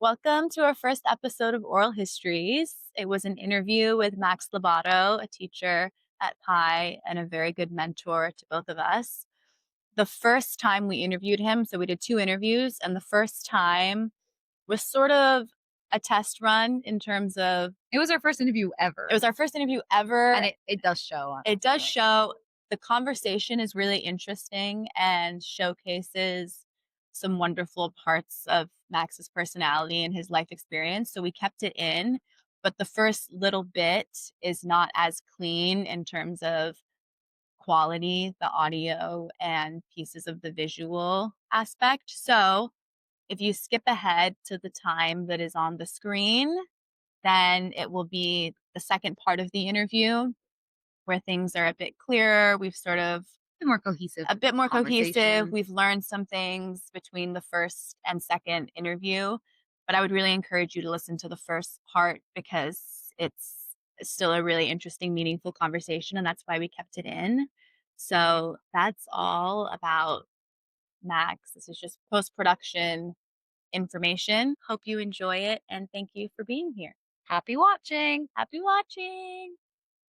Welcome to our first episode of Oral Histories. It was an interview with Max Lobatto, a teacher at Pi and a very good mentor to both of us. The first time we interviewed him, so we did two interviews, and the first time was sort of a test run in terms of It was our first interview ever. it was our first interview ever. And it does show on It does show the conversation is really interesting and showcases some wonderful parts of Max's personality and his life experience. So we kept it in, but the first little bit is not as clean in terms of quality, the audio, and pieces of the visual aspect. So if you skip ahead to the time that is on the screen, then it will be the second part of the interview where things are a bit clearer. We've sort of more cohesive. a bit more cohesive. Conversation. We've learned some things between the first and second interview, but I would really encourage you to listen to the first part because it's still a really interesting, meaningful conversation, and that's why we kept it in. So that's all about Max. This is just post production information. Hope you enjoy it, and thank you for being here. Happy watching. Happy watching.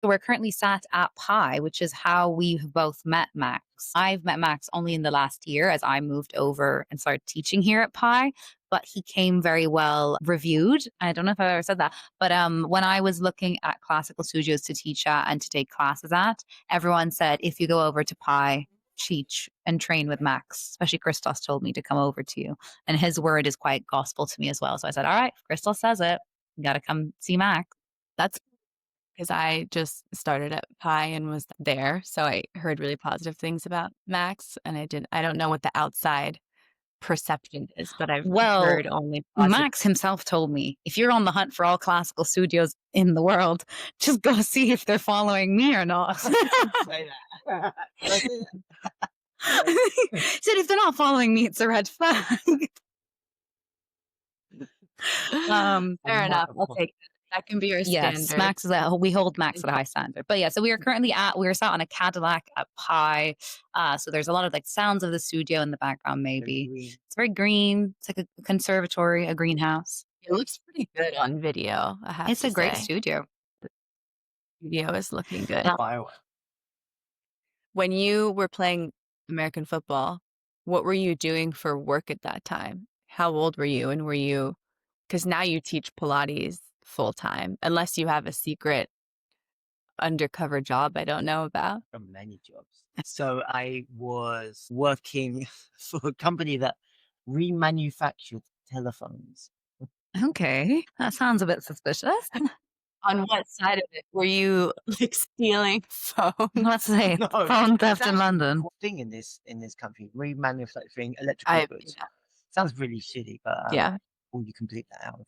So we're currently sat at Pi, which is how we've both met Max. I've met Max only in the last year as I moved over and started teaching here at Pi, but he came very well reviewed. I don't know if I've ever said that, but when I was looking at classical studios to teach at and to take classes at, everyone said, if you go over to Pi, teach and train with Max, especially Christos told me to come over to you. And his word is quite gospel to me as well. So I said, all right, if Christos says it, you got to come see Max. That's because I just started at Pi and was there. So I heard really positive things about Max, and I don't know what the outside perception is, but I've Well, heard only positive. Max himself told me, if you're on the hunt for all classical studios in the world, just go see if they're following me or not. Say that. He said, if they're not following me, it's a red flag. Fair enough. I'll take it. That can be your Yes, standard. Max is we hold Max at a high standard. But yeah, so we are sat on a Cadillac at Pi. So there's a lot of like sounds of the studio in the background, maybe. It's very green. It's like a conservatory, a greenhouse. It looks pretty good on video. I have It's to a great say. studio. Video is looking good. Yeah. When you were playing American football, what were you doing for work at that time? How old were you? And because now you teach Pilates full time, unless you have a secret undercover job I don't know about. From many jobs. So I was working for a company that remanufactured telephones. Okay, that sounds a bit suspicious. On what side of it? Were you like stealing phones? Let's say No, phone theft that's in London. the thing in this country, remanufacturing electrical goods. Sounds really shitty, but Yeah. will you complete that out?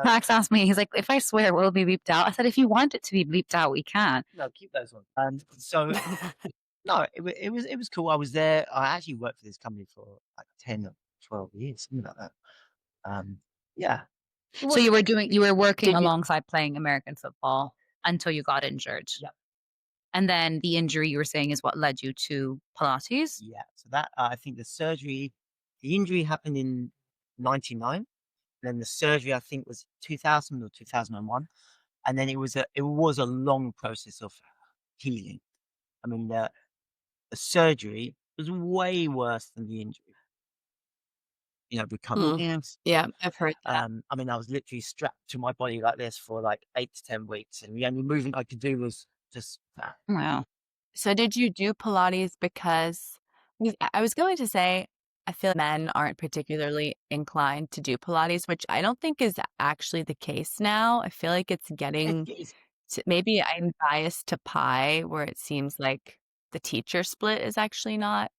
Max asked me, he's like, if I swear, will it be bleeped out? I said, if you want it to be bleeped out, we can. No, keep those ones. So no, it was cool. I was there. I actually worked for this company for like 10 or 12 years, something like that. Yeah. So you were working Did you- alongside playing American football until you got injured. Yep. And then the injury you were saying is what led you to Pilates. Yeah. So that I think the injury happened in 99. And then the surgery I think was 2000 or 2001. And then it was a long process of healing. I mean, the surgery was way worse than the injury. Recovery. Yeah, I've heard that. I mean, I was literally strapped to my body like this for like 8 to 10 weeks, and the only movement I could do was just that. Wow. So did you do Pilates because I was going to say, I feel men aren't particularly inclined to do Pilates, which I don't think is actually the case now. I feel like it's getting maybe I'm biased to Pi, where it seems like the teacher split is actually not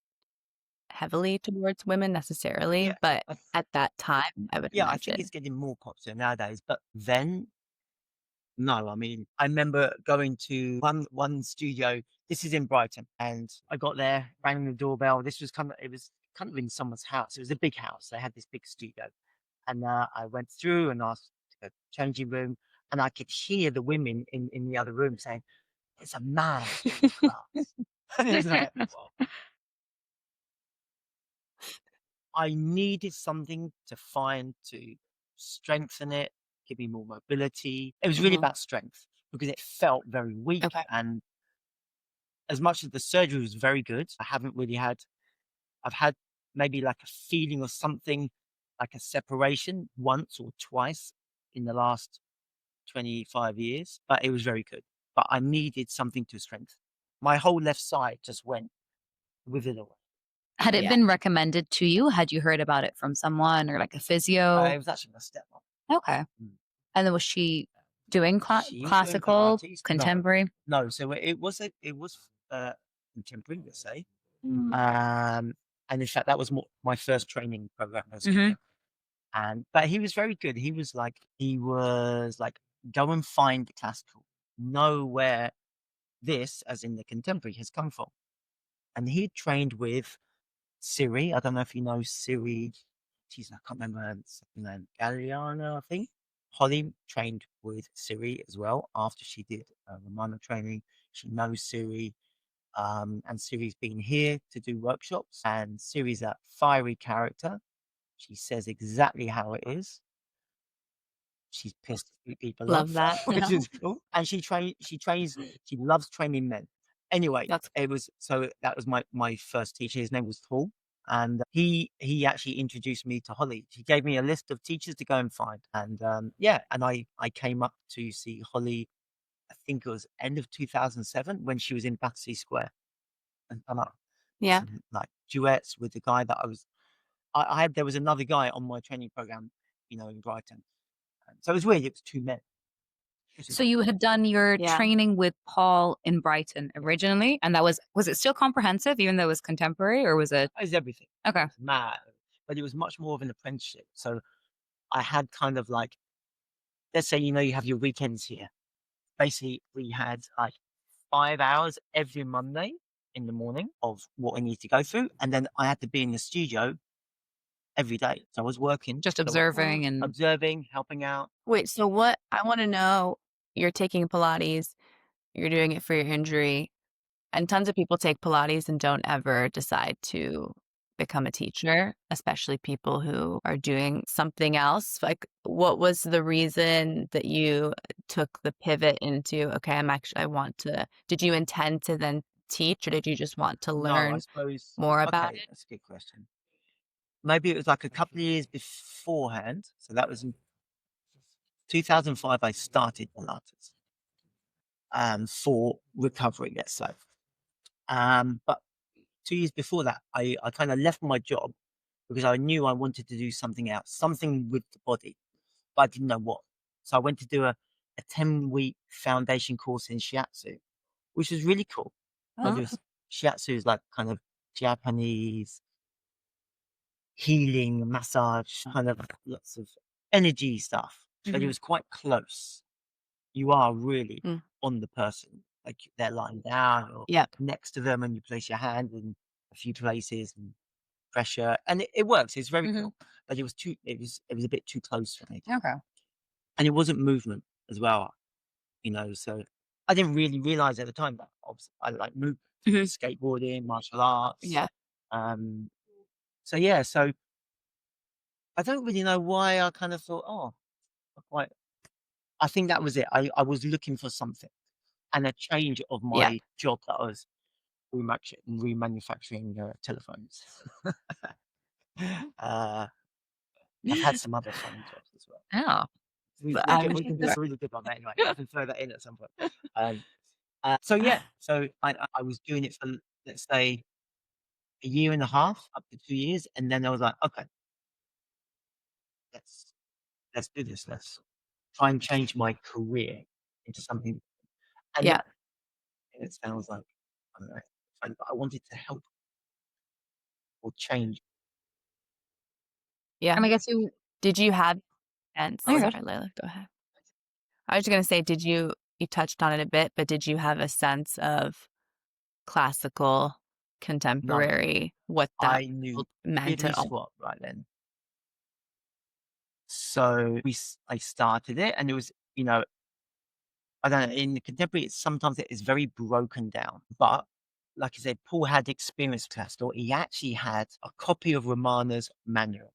heavily towards women necessarily, Yeah, but at that time, I would Yeah, I imagine. think it's getting more popular nowadays, but then, no. I mean, I remember going to one studio. This is in Brighton, and I got there, rang the doorbell. It was kind of in someone's house. It was a big house. They had this big studio, and I went through and asked to go changing room, and I could hear the women in the other room saying, "It's a man in this class." And it was like, "Whoa." I needed something to find to strengthen it, give me more mobility. It was really Mhm. about strength because it felt very weak. Okay. And as much as the surgery was very good, I haven't really had, I've had maybe like a feeling of something like a separation once or twice in the last 25 years, but it was very good. But I needed something to strengthen. My whole left side just went with it all. Had it Yeah. been recommended to you? Had you heard about it from someone or like a physio? It was actually my stepmom. Okay. Mm. And then was she doing She was doing classical, Pilates. No, contemporary? no. So it was contemporary, let's say. Mm. And in fact, that was my first training program as a Mhm. teacher. And but he was like, go and find the classical, know where this, as in the contemporary, has come from. And he trained with Siri. I don't know if you know Siri. Geez, I can't remember her second name. Galliano, I think. Holly trained with Siri as well after she did Romano training. She knows Siri. And Siri's been here to do workshops. And Siri's a fiery character. She says exactly how it is. She's pissed a few people Love off, that. which is cool. And she loves training men. Anyway, That's that was my first teacher. His name was Paul. And he actually introduced me to Holly. He gave me a list of teachers to go and find. And yeah, and I came up to see Holly, I think it was end of 2007 when she was in Battersea Square. And come up yeah. some like duets with the guy that I had. There was another guy on my training program, in Brighton. So it was weird. It was two men, which is So you had done your Yeah. training with Paul in Brighton originally, and that was it still comprehensive even though it was contemporary, or was it? it was everything. It Okay. was mad, but it was much more of an apprenticeship. So I had kind of like, let's say, you have your weekends here. Basically, we had like 5 hours every Monday in the morning of what I need to go through, and then I had to be in the studio every day. So I was working, Just so observing and observing, helping out. Wait, so what I want to know, you're taking Pilates, you're doing it for your injury, and tons of people take Pilates and don't ever decide to become a teacher, especially people who are doing something else. Like, what was the reason that you took the pivot into, okay, I want to, did you intend to then teach, or did you just want to No, I learn suppose. more about Okay, it? that's a good question. Maybe it was like a couple of years beforehand. So that was in 2005. I started Pilates for recovery, let's say. But 2 years before that, I kind of left my job because I knew I wanted to do something else, something with the body, but I didn't know what. So I went to do a 10-week foundation course in shiatsu, which was really cool. I Huh? just Shiatsu is like kind of Japanese healing massage, kind of lots of energy stuff, but it Mhm. was quite close. You are really Mm. on the person, like they're lying down or Yep. next to them, and you place your hand in a few places and pressure, and it works. It's very Mhm. cool, but it was a bit too close for me, okay. and it wasn't movement as well, So I didn't really realize at the time that obviously I like movement, Mhm. skateboarding, martial arts. Yeah. Um, so yeah, so I don't really know why I kind of thought, oh, quite. I think that was it. I was looking for something and a change of Yeah. my job that I was remanufacturing telephones. uh, I've had some other funny jobs as well. Oh. But We can do a really good one anyway. I can throw that in at some point. So yeah, so I was doing it for, let's say, a year and a half, up to 2 years, and then I was like, okay, let's let's do this. Let's try and change my career into something. And yeah. it sounds like, I don't know, funny, but I wanted to help or change. Yeah. And I guess you Did you have and oh, you're sorry, good. Layla, go ahead. I was gonna say, you touched on it a bit, but did you have a sense of classical, None. contemporary, what that I knew meant diddly at all? squat right then. So I started it, and it was, I don't know, in the contemporary, sometimes it is very broken down. But like I said, Paul had experience with classical. He actually had a copy of Romana's manual,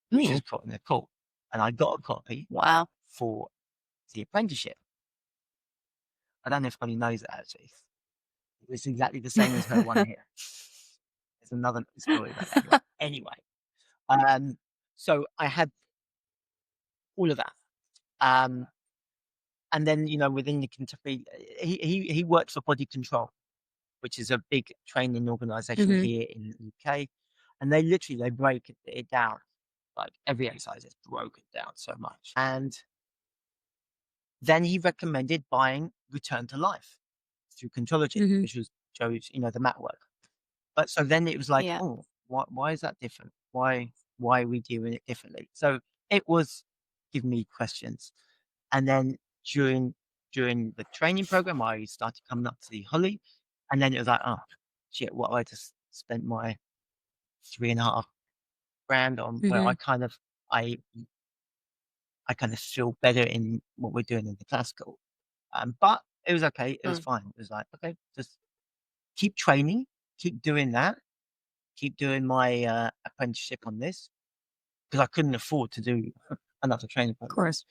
which Ooh. is cool. and I got a copy Wow. for the apprenticeship. I don't know if anybody knows that actually. It's exactly the same as her one here. There's another story about that. Anyway, so I had all of that. And then, within the contemporary, he works for Body Control, which is a big training organization Mhm. here in the UK. And they break it down. Like every exercise is broken down so much. And then he recommended buying Return to Life through Contrology, Mhm. which was Joe's, the mat work. But so then it was like, Yeah. oh, why is that different? Why are we doing it differently? So it was giving me questions. And then during the training program, I started coming up to the Holly, and then it was like, oh shit, what have I just spent my 3.5 grand on? Where Mhm. I kind of feel better in what we're doing in the classical. But it was okay. It was Mm. fine. It was like, okay, just keep training, keep doing that, keep doing my apprenticeship on this because I couldn't afford to do another training Of program. course.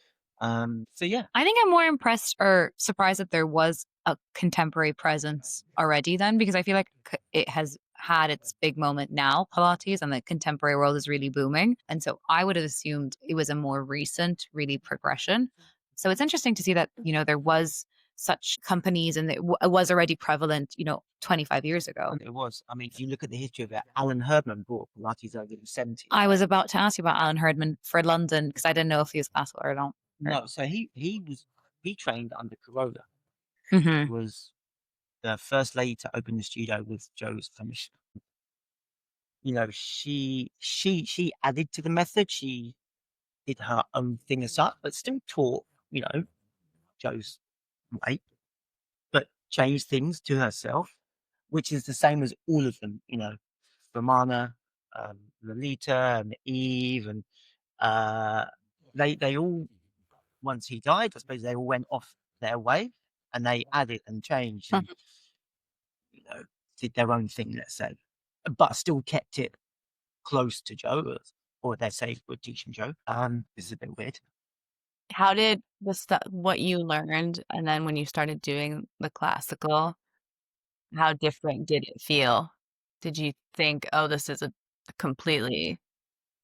So yeah, I think I'm more impressed or surprised that there was a contemporary presence already then, because I feel like it has had its big moment now, Pilates, and the contemporary world is really booming. And so I would have assumed it was a more recent, really progression. So it's interesting to see that, there was such companies and it was already prevalent, 25 years ago. it was. I mean, if you look at the history of it, Alan Herdman brought Pilates over in the 70s. I was about to ask you about Alan Herdman for London because I didn't know if he was classical or not. No, so he trained under Corolla. Mm-hmm. Was the first lady to open the studio with Joe's permission. She added to the method. She did her own thing as such, but still taught, Joe's way, but changed things to herself, which is the same as all of them, Romana, Lolita, and Eve, and they all, once he died, I suppose they all went off their way and they added and changed and you know did their own thing, let's say, but still kept it close to Joe, or they say we're teaching Joe. This is a bit weird. How did the stuff what you learned and then when you started doing the classical, how different did it feel? Did you think, "Oh, this is a completely"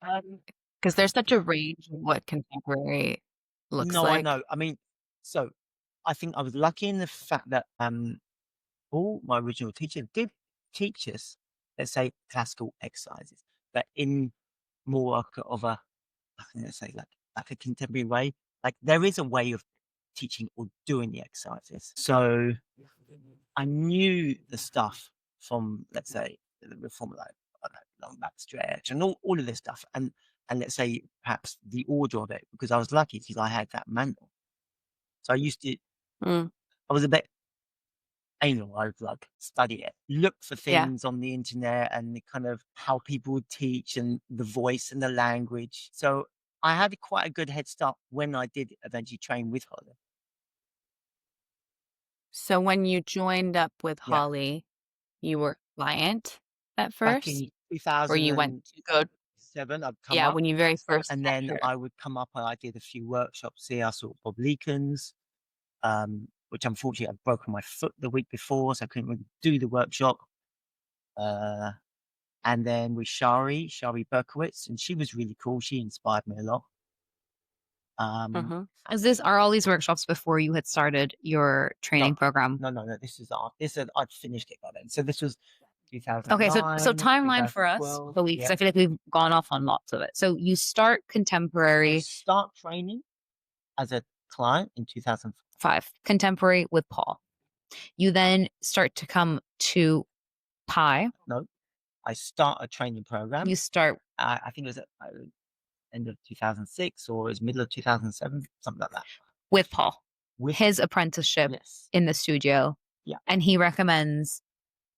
Um, because there's such a range of what contemporary looks no, I like. know. I mean, so I think I was lucky in the fact that all my original teacher did teach us, let's say, classical exercises, but in more of a, let's say, like a contemporary way. Like there is a way of teaching or doing the exercises. So I knew the stuff from, let's say, the reform, like I don't know, long back stretch and all of this stuff, and let's say perhaps the order of it because I was lucky because I had that manual. So I used to, Mm, I was a bit anal. I would like study it, look for yeah. things on the internet and the kind of how people would teach and the voice and the language. So I had quite a good head start when I did eventually train with Holly. So when you joined up with Yeah, Holly, you were client at back first? in Or you went 2007, to go I'd come yeah, up. when you very first And met then her. I would come up and I did a few workshops here. I saw Bob Leekens, which unfortunately I'd broken my foot the week before, so I couldn't really do the workshop. Uh, and then with Shari Berkowitz, and she was really cool. She inspired me a lot. Um, Mhm. Are all these workshops before you had started your no, training program? no. I'd finished it by then. So this was Okay, so 2009, timeline for us, 2012. because Yeah, I feel like we've gone off on lots of it. So you start I contemporary start training as a client in 2005. contemporary with Paul. You then start to come to Pi. No, I start a training program. You start I think it was at end of 2006 or it was middle of 2007, something like that. with Paul, With his apprenticeship yes, in the studio, yeah. and he recommends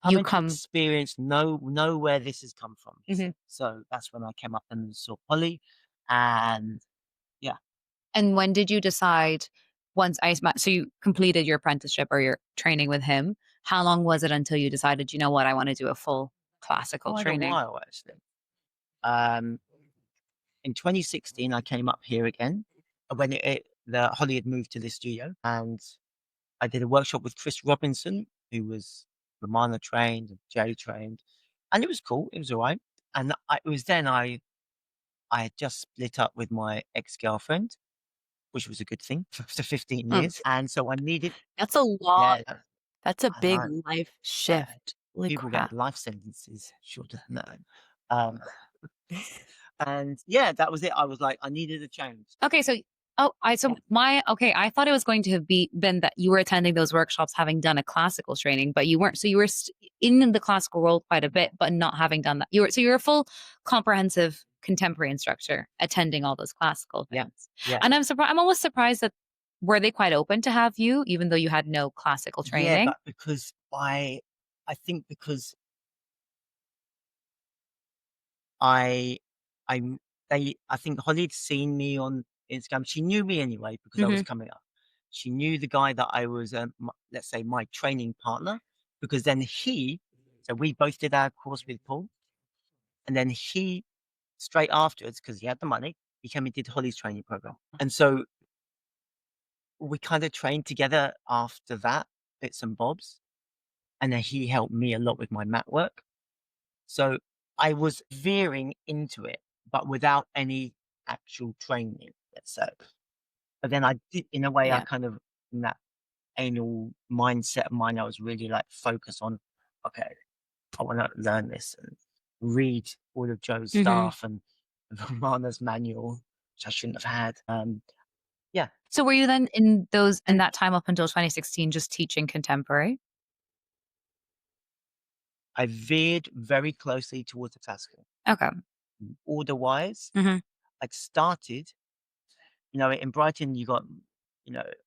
you Having to come. experience, know where this has come from. Mhm. So that's when I came up and saw Polly, and yeah, And when did you decide? So you completed your apprenticeship or your training with him. How long was it until you decided, you know what, I want to do a full classical quite a training? while actually. Um, in 2016, I came up here again when the Holly had moved to this studio, and I did a workshop with Chris Robinson, who was Romana trained and Jay trained, and it was cool. It was all right. And it was then I had just split up with my ex-girlfriend, which was a good thing after 15 Mm. years. And so I needed, That's a long. yeah, That's a I big know. life Yeah, shift. Holy people crap. get life sentences shorter than that. And yeah, that was it. I was like, I needed a change. Okay, so I thought it was going to have been that you were attending those workshops having done a classical training, but you weren't. So you were in the classical world quite a bit, but not having done that. You're a full comprehensive contemporary instructor attending all those classical Yeah, things. yeah, And I'm almost surprised that were they quite open to have you, even though you had no classical yeah. training? But because I think because I I'm I think Holly had seen me on Instagram. She knew me anyway because I was Hmm. coming up. She knew the guy that I was, let's say, my training partner, because then so we both did our course with Paul, and then he straight afterwards, because he had the money, he came and did Holly's training program, and so we kind of trained together after that, bits and bobs, and then he helped me a lot with my mat work. So I was veering into it, but without any actual training, let's say. But then I did, in a way, I Yeah. kind of, in that anal mindset of mine, I was really like focused on, okay, I want to learn this and read all of Joe's Hmm. stuff and Romana's manual, which I shouldn't have had. Yeah, So were you then in that time up until 2016 just teaching contemporary? I veered very closely towards the classical. Okay. Order wise, Hmm. I'd started, in Brighton, you got,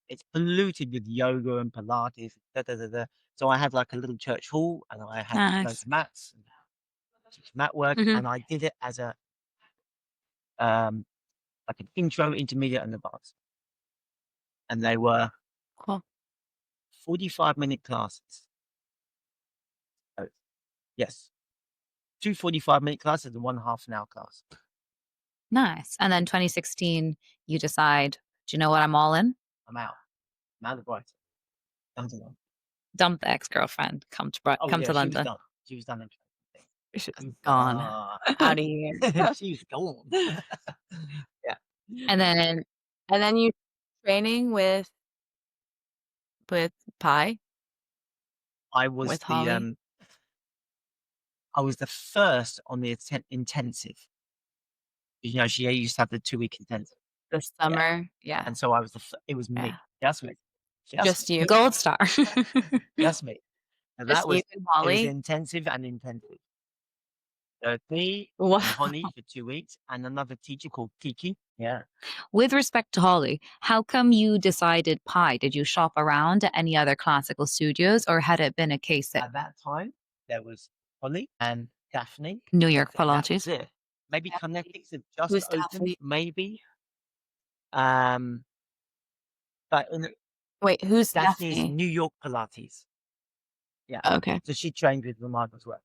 it's polluted with yoga and Pilates, da, da, da, da. So I had like a little church hall and I had loads Nice. of mats, and mat work, Hmm. and I did it as um, like an intro, intermediate, and advanced. And they were Cool. 45-minute classes. So, yes, two 45-minute classes and one half-an-hour class. Nice. And then 2016, you decide, do you know what? I'm all in. I'm out. I'm out of Brighton. Down to London. Dump the ex-girlfriend. Oh, Come yeah, to she was London. done. She was done in She's training. gone out of here. She was gone. Yeah. And then And then you training with Pi, I was with the Holly, I was the first on the intensive. She used to have the 2-week intensive. the Yeah. summer. Yeah. And so I was it was Yeah. me. That's me. Just you. gold star. That's me. And Just that you was and it was Holly. intensive and intensive. So me Wow. and Holly for 2 weeks and another teacher called Kiki. Yeah. With respect to Holly, how come you decided Pi? Did you shop around at any other classical studios, or had it been a case that At that time there was Holly and Daphne. New York That was Pilates? it. Maybe Kinetics had just Who's opened, Daphne? maybe. Um but Wait, who's Daphne's Daphne? New York Pilates. Yeah. Okay. So she trained with Ramada as well.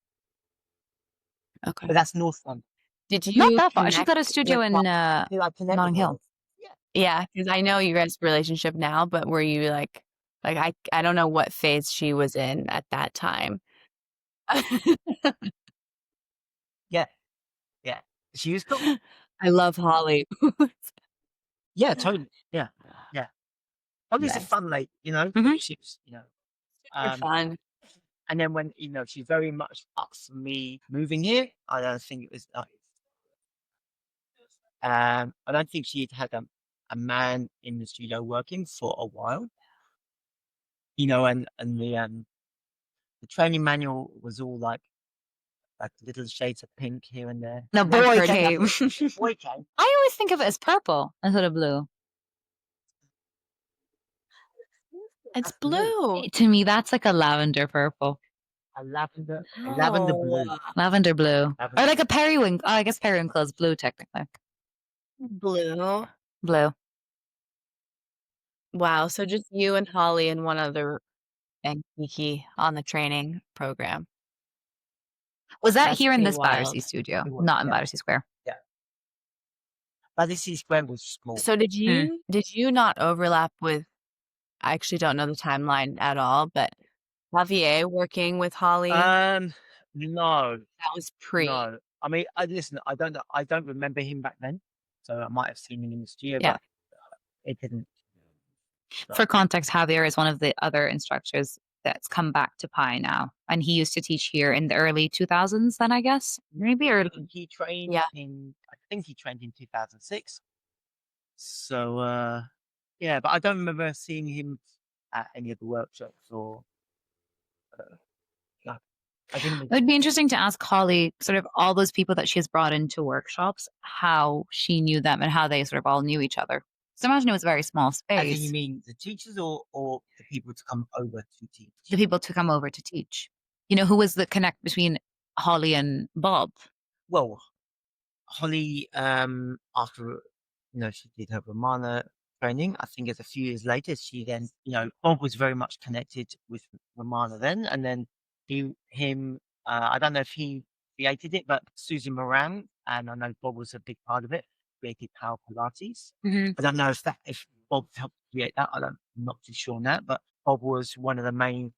Okay. But that's North London. Did Not you that far. She's got a connect studio with in Holly? Did I connect Notting with Hill. Holly? Yeah. Yeah, because I know you guys' relationship now, but were you like I don't know what phase she was in at that time. Yeah. Yeah. She was cool. I love Holly. Yeah, totally. Yeah. Yeah. Holly's a Nice. fun lady, Mhm. she was, Super fun. and then when, she's very much up for me moving here. I don't think it was, I don't think she'd had a man in the studio working for a while, and the training manual was all like little shades of pink here and there. The I've boy heard came. Boy came. I always think of it as purple instead of blue. It's That's blue. blue. To me, that's like a lavender purple. A lavender blue. No. Lavender blue. Or Lavender like a periwinkle. Oh, I guess periwinkle is blue technically. Blue. Blue. Wow. So just you and Holly and one other and Kiki on the training program. Was that That's here in pretty this wild. Battersea studio? It was, Not in yeah. Battersea Square. Yeah. But this is Square was small. So Hmm. did you not overlap with I actually don't know the timeline at all, but Javier working with Holly, Um, no, that was pre. no. I mean, I listen. I don't know. I don't remember him back then, so I might have seen him in the studio, Yeah. but it didn't. For So context, Javier is one of the other instructors that's come back to Pi now. And he used to teach here in the early 2000s, then I guess. Maybe early. he trained Yeah. in. I think he trained in 2006. So yeah, but I don't remember seeing him at any of the workshops or. No, I didn't meet It would him. be interesting to ask Holly, sort of all those people that she has brought into workshops, how she knew them and how they sort of all knew each other. So imagine it was a very small As in, you space. mean the teachers or the people to come over to teach? The people to come over to teach. You know, who was the connect between Holly and Bob? Well, Holly, after she did her Romana training, I think it's a few years later, she then, Bob was very much connected with Romana then, and then him, I don't know if he created it, but Susan Moran, and I know Bob was a big part of it, created Power Pilates. Mm-hmm. I don't know if Bob helped create that. I'm not too sure on that, but Bob was one of the main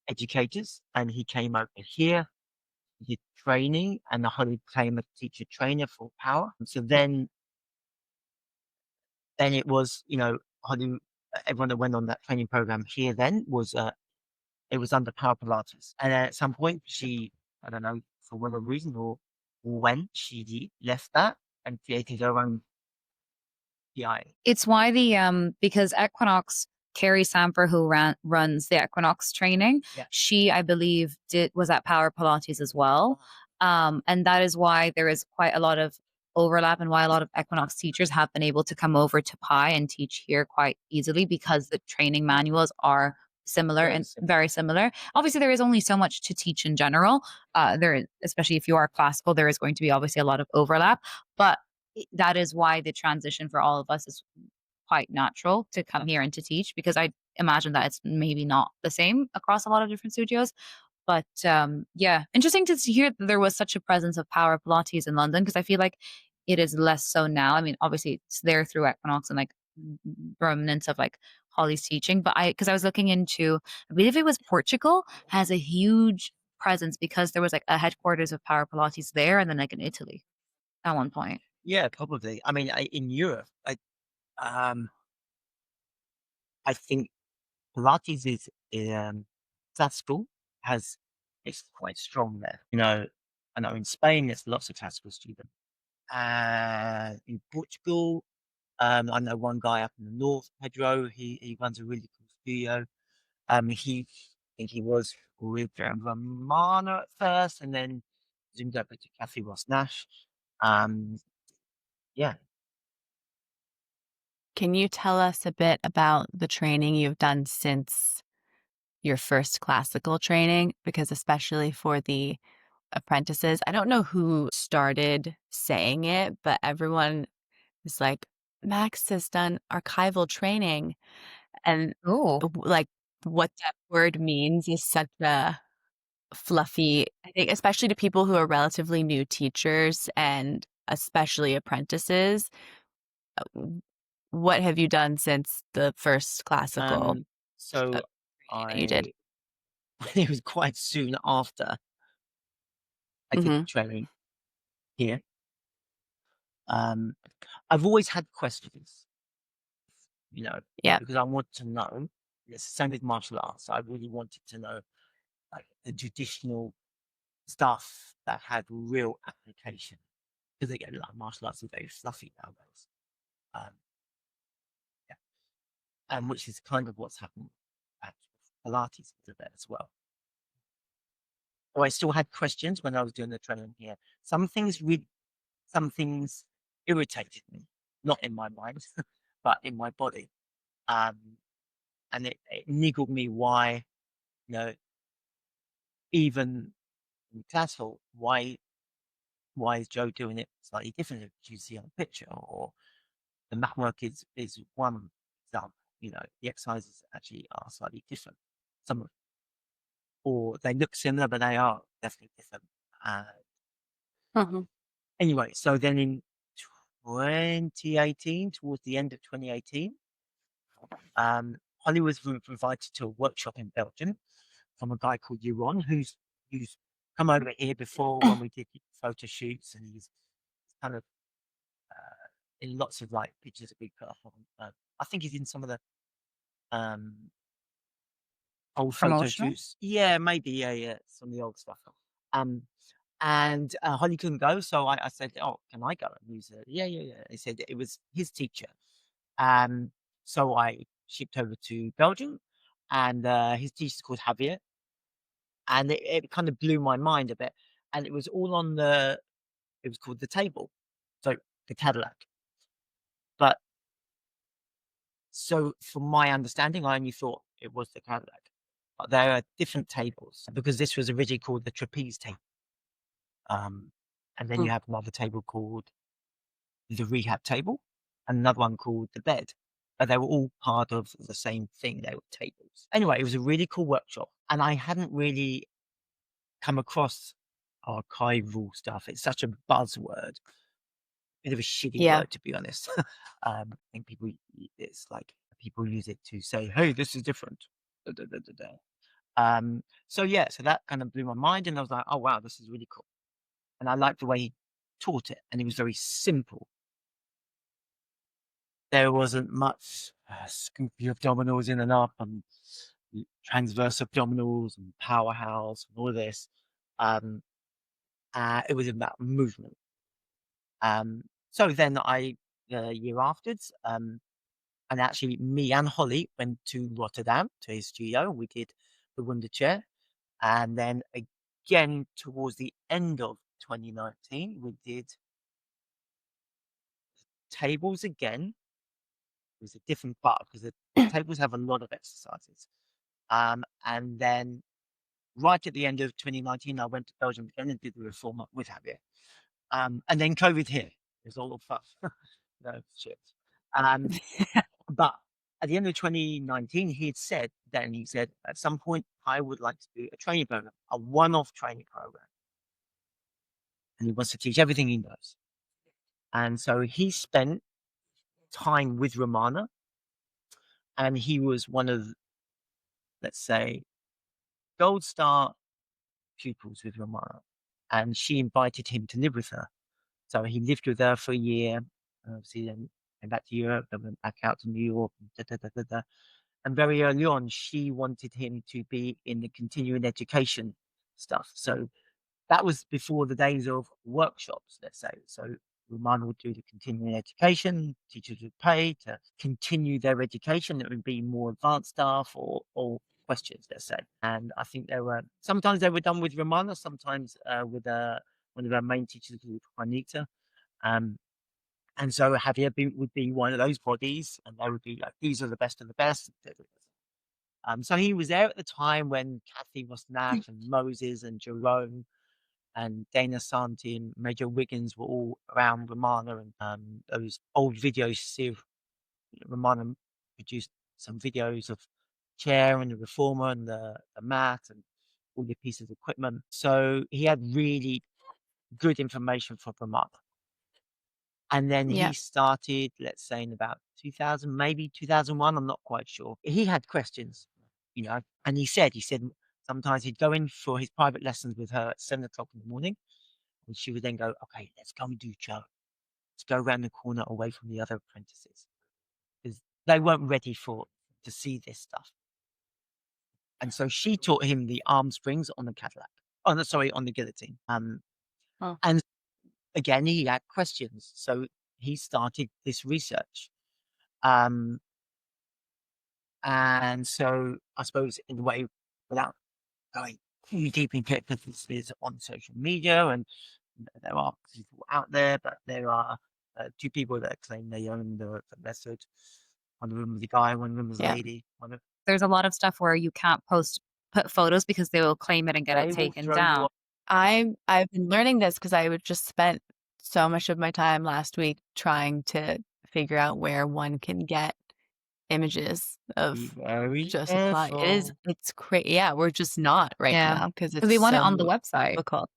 educators, and he came over here, he did training, and the Holly became a teacher trainer for Power. So then it was, Holly, everyone that went on that training program here then was it was under Power Pilates, and then at some point she, I don't know, for whatever reason or when she left that and created her own PI. It's why the because Equinox, Carrie Samper, who runs the Equinox training, Yeah. she I believe was at Power Pilates as well, and that is why there is quite a lot of overlap and why a lot of Equinox teachers have been able to come over to Pi and teach here quite easily because the training manuals are similar Very and similar. very similar. Obviously, there is only so much to teach in general. Especially if you are classical, there is going to be obviously a lot of overlap, but that is why the transition for all of us is quite natural to come here and to teach because I imagine that it's maybe not the same across a lot of different studios. But yeah, interesting to hear that there was such a presence of Power Pilates in London because I feel like it is less so now. I mean, obviously it's there through Equinox and like remnants of like Holly's teaching, but because I was looking into, I believe it was Portugal has a huge presence because there was like a headquarters of Power Pilates there and then like in Italy at one point. Yeah, probably. I mean, in Europe, um, I think Pilates is classical has it's quite strong there. I know in Spain there's lots of classical students. In Portugal, I know one guy up in the north, Pedro. He runs a really cool studio. I think he was with Romana at first, and then zoomed over to Kathy Ross Nash. Um, yeah, Can you tell us a bit about the training you've done since your first classical training? Because especially for the apprentices, I don't know who started saying it, but everyone is like, Max has done archival training. And Oh, like what that word means is such a fluffy, I think, especially to people who are relatively new teachers and especially apprentices. w- What have you done since the first classical so training that you did? I it was quite soon after I did Hmm. the training here. Um, I've always had questions, you know, Yeah. because I want to know. It's the same with martial arts. I really wanted to know like the traditional stuff that had real application. Because again, like martial arts is very fluffy nowadays. Um, yeah, and which is kind of what's happened at Pilates a bit as well. So I still had questions when I was doing the training here. Some things irritated me, not in my mind, but in my body. Um, and it niggled me why, you know, even in classical, why is Joe doing it slightly different as you see on the picture? Or the mat work is one example. The exercises actually are slightly different. Some of, or they look similar, but they are definitely different. Uh, Hmm. anyway, so then in 2018, towards the end of 2018, Holly was invited to a workshop in Belgium from a guy called Euron, who's come over here before when we did photo shoots, and he's kind of in lots of like pictures that we put up on. I think he's in some of the um, old photo Promotional? shoots. Yeah, maybe. Yeah, yeah, some of the old stuff. Um, and Holly couldn't go, so I said, "Oh, can I go and use it?" Yeah, yeah, yeah. He said it was his teacher. Um, so I shipped over to Belgium, and his teacher's called Javier, and it kind of blew my mind a bit. And it was all on the. It was called the table, so the Cadillac. But so, from my understanding, I only thought it was the Cadillac. But there are different tables because this was originally called the trapeze table. And then you Mm. have another table called the rehab table, and another one called the bed. But they were all part of the same thing. They were tables. Anyway, it was a really cool workshop, and I hadn't really come across archival stuff. It's such a buzzword, bit of a shitty Yeah. word to be honest. I think it's like people use it to say, "Hey, this is different." Da, da, da, da, da. So yeah, so that kind of blew my mind, and I was like, "Oh wow, this is really cool." And I liked the way he taught it, and it was very simple. There wasn't much scoopy abdominals in and up, and transverse abdominals, and powerhouse, and all this. Um, it was about movement. So then the year afterwards, and actually me and Holly went to Rotterdam to his studio. We did the Wonder Chair, and then again towards the end of 2019, we did tables again. It was a different part because the tables have a lot of exercises. And then right at the end of 2019, I went to Belgium again and did the reformer with Javier. And then COVID hit. It was all fuss. No shit. Um, but at the end of 2019, he said, at some point, I would like to do a training program, a one-off training program. And he wants to teach everything he knows. And so he spent time with Romana, and he was one of, let's say, gold star pupils with Romana. And she invited him to live with her. So he lived with her for a year. Obviously, then came back to Europe, then went back out to New York. Da, da, da, da, da. And very early on, she wanted him to be in the continuing education stuff. So that was before the days of workshops, let's say. So Romana would do the continuing education, teachers would pay to continue their education. It would be more advanced stuff or questions, let's say. And I think sometimes they were done with Romana, sometimes with one of our main teachers called Juanita. Um, and so Javier would be one of those bodies, and they would be like, these are the best of the best. So he was there at the time when Kathy Ross Nash and Moses and Jerome and Dana Santi and Major Wiggins were all around Romana, and those old videos. See, Romana produced some videos of chair and the reformer and the mat and all the pieces of equipment. So he had really good information from Romana. And then Yeah. he started, let's say, in about 2000, maybe 2001. I'm not quite sure. He had questions, and he said sometimes he'd go in for his private lessons with her at 7 o'clock in the morning, and she would then go, "Okay, let's go and do Joe. Let's go around the corner away from the other apprentices because they weren't ready to see this stuff." And so she taught him the arm springs on the Cadillac. Oh, no, sorry, on the guillotine. Oh. And again, he had questions, so he started this research. And so I suppose in a way, without going too deep into it, because this is on social media and there are people out there, but there are two people that claim they own the method. One of them was a guy, one of them was a Yeah. lady. There's a lot of stuff where you can't put photos because they will claim it and get it They will taken throw you down. off. I've been learning this because I would just spent so much of my time last week trying to figure out where one can get images Be of very Joseph Pye. careful. It's crazy. Yeah, we're just not right Yeah. now because Because it's they want it so on the website. difficult.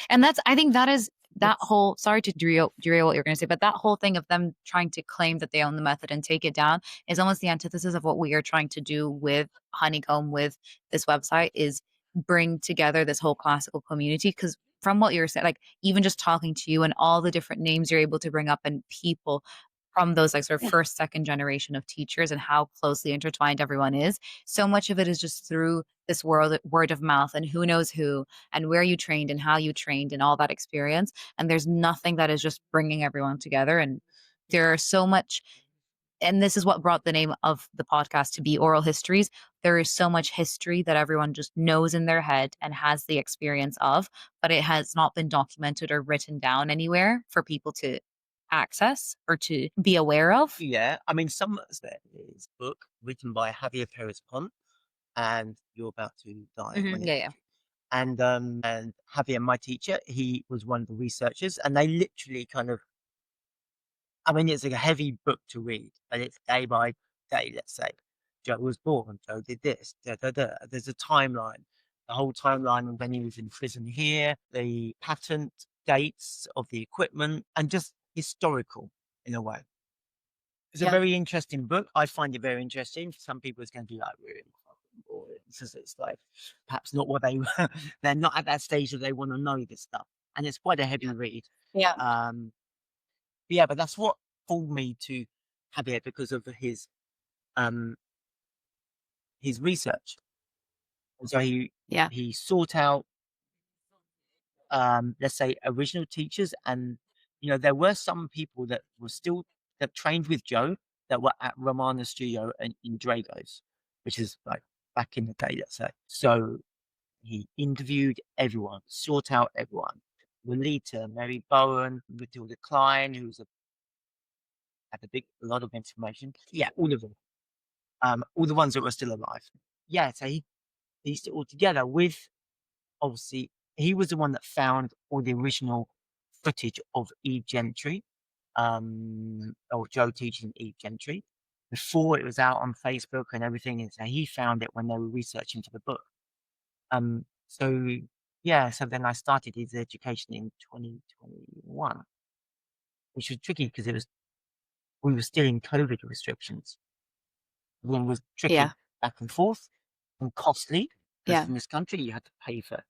And I think that is that whole, sorry to derail what you're going to say, but that whole thing of them trying to claim that they own the method and take it down is almost the antithesis of what we are trying to do with Honeycomb, with this website, is bring together this whole classical community. Because from what you're saying, like even just talking to you and all the different names you're able to bring up and people from those like sort of Yeah. first, second generation of teachers and how closely intertwined everyone is. So much of it is just through this word of mouth and who knows who and where you trained and how you trained and all that experience. And there's nothing that is just bringing everyone together. And there are so much, and this is what brought the name of the podcast to be Oral Histories. There is so much history that everyone just knows in their head and has the experience of, but it has not been documented or written down anywhere for people to access or to be aware of. Yeah, I mean, some there is a book written by Javier Perez Pont, and You're About to Die when Yeah, yeah. and Javier, my teacher, he was one of the researchers, and they literally kind of, I mean, it's like a heavy book to read, but it's day by day. Let's say Joe was born, Joe did this, da, da, da. There's a timeline, the whole timeline of when he was in prison here, the patent dates of the equipment, and just historical in a way. It's a Yeah. very interesting book. I find it very interesting. For some people, it's going to be like really fucking boring. It's like perhaps not what they they're not at that stage that they want to know this stuff, and it's quite a heavy read. Yeah. But yeah, but that's what pulled me to Javier because of um his research. And so Yeah. he sought out let's say original teachers, and there were some people that were still that trained with Joe that were at Romana's studio in Dragos, which is like back in the day, let's say. So he interviewed everyone, sought out everyone. Lolita, Mary Bowen, Matilda Klein, had a lot of information. Yeah, all of them. All the ones that were still alive. Yeah, so he pieced it all together with, obviously, he was the one that found all the original footage of Eve Gentry, or Joe teaching Eve Gentry, before it was out on Facebook and everything. And so he found it when they were researching for the book. So yeah, so then I started his education in 2021, which was tricky because we were still in COVID restrictions. Everything was tricky Yeah. back and forth and costly because Yeah. in this country you had to pay for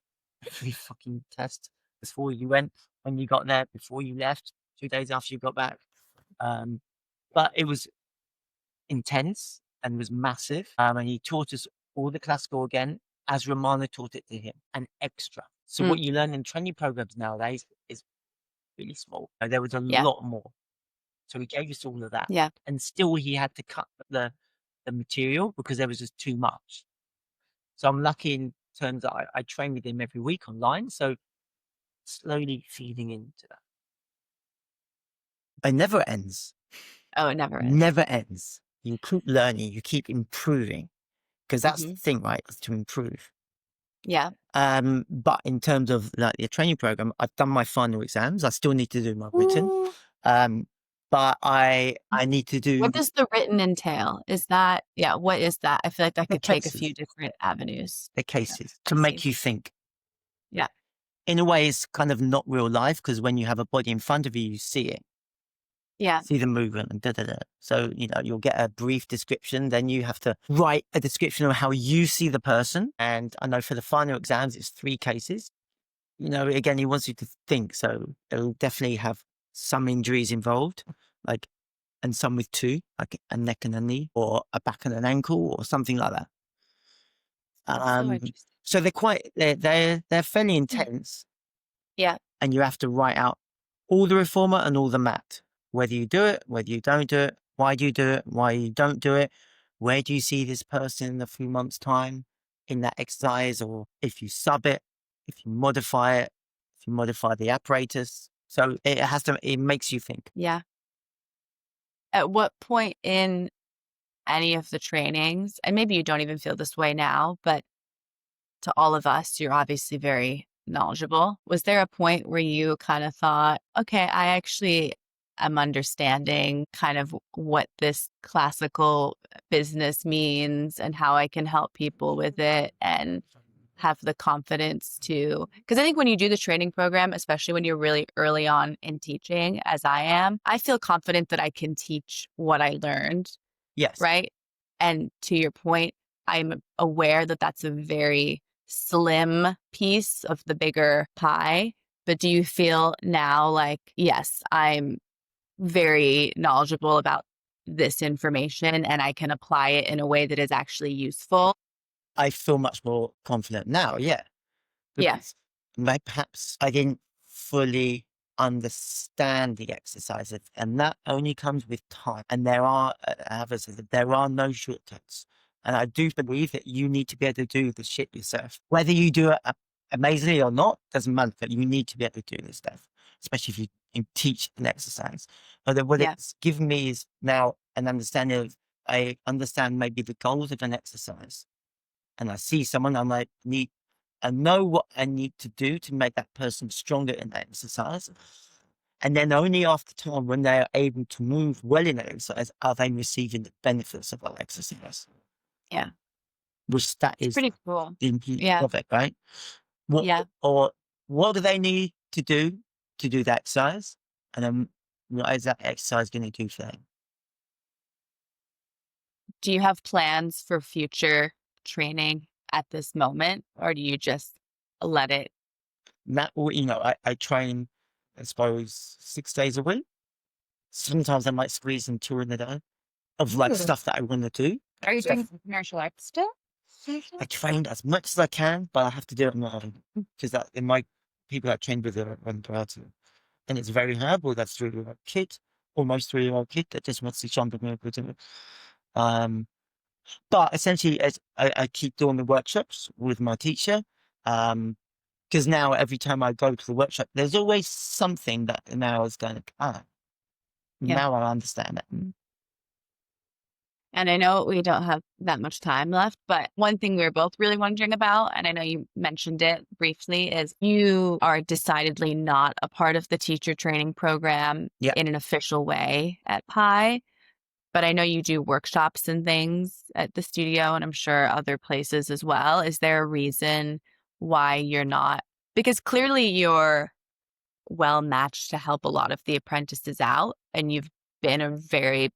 every fucking test before you went, when you got there, before you left, 2 days after you got back. But it was intense and was massive. And he taught us all the classical again, as Romana taught it to him, and extra. So what Mm. you learn in training programs nowadays is really small. There was a Yeah. lot more. So he gave us all of that. Yeah. And still he had to cut the material because there was just too much. So I'm lucky in terms that I train with him every week online. So slowly feeding into that. It never ends. Oh, it never is. Never ends. You keep learning, you keep improving. Because that's the Mhm. thing, right? Is to improve. Yeah. But in terms of like the training program, I've done my final exams. I still need to do my written. Ooh. But I need to do What does the written entail? Is that, yeah, what is that? I feel like that the could take a cases. few different avenues. The cases I to make see. you think. Yeah. In a way, it's kind of not real life because when you have a body in front of you, you see it. Yeah. See the movement and da da da. So, you'll get a brief description. Then you have to write a description of how you see the person. And I know for the final exams, it's 3 cases. Again, he wants you to think. So it'll definitely have some injuries involved, like, and some with 2, like a neck and a knee, or a back and an ankle, or something like that. That's so interesting. So they're fairly intense, Yeah. and you have to write out all the reformer and all the mat, whether you do it, whether you don't do it, why do you do it, why you don't do it, where do you see this person in a few months' time in that exercise, or if you sub it, if you modify it, if you modify the apparatus. So it makes you think. Yeah. At what point in any of the trainings, and maybe you don't even feel this way now, but to all of us, you're obviously very knowledgeable. Was there a point where you kind of thought, okay, I actually am understanding kind of what this classical business means and how I can help people with it? And have the confidence to, because I think when you do the training program, especially when you're really early on in teaching, as I am, I feel confident that I can teach what I learned, Yes. right? And to your point, I'm aware that that's a very slim piece of the bigger pie. But do you feel now like, yes, I'm very knowledgeable about this information and I can apply it in a way that is actually useful? I feel much more confident now, yeah. Yeah. Because perhaps I didn't fully understand the exercises, and that only comes with time. And there are, others, there are no shortcuts. And I do believe that you need to be able to do the shit yourself. Whether you do it amazingly or not, doesn't matter. But you need to be able to do this stuff, especially if you teach an exercise. But then what Yeah. it's given me is now an understanding of, I understand maybe the goals of an exercise. And I see someone, I might need, I know what I need to do to make that person stronger in that exercise. And then only after time, when they are able to move well in that exercise, are they receiving the benefits of that exercise. Yeah. Which that It's is pretty cool. the beauty Yeah. of it, right? What Yeah. or what do they need to do that exercise? And then what is that exercise going to do for them? Do you have plans for future training at this moment, or do you just let it? And that, I train, I suppose, 6 days a week. Sometimes I might squeeze in two in a day of like Ooh. stuff that I want to do. Are you So doing martial arts still? I trained as much as I can, but I have to do it on my own because that in my people that trained with are karate, and it's very hard. Well, that's 3-year-old kid, almost 3-year-old kid that just wants to jump in with it. Um, but essentially, as I keep doing the workshops with my teacher, because now every time I go to the workshop, there's always something that now is going to Yeah. now I understand it. And I know we don't have that much time left, but one thing we were both really wondering about, and I know you mentioned it briefly, is you are decidedly not a part of the teacher training program Yeah. in an official way at Pi. But I know you do workshops and things at the studio, and I'm sure other places as well. Is there a reason why you're not? Because clearly you're well matched to help a lot of the apprentices out, and you've been a very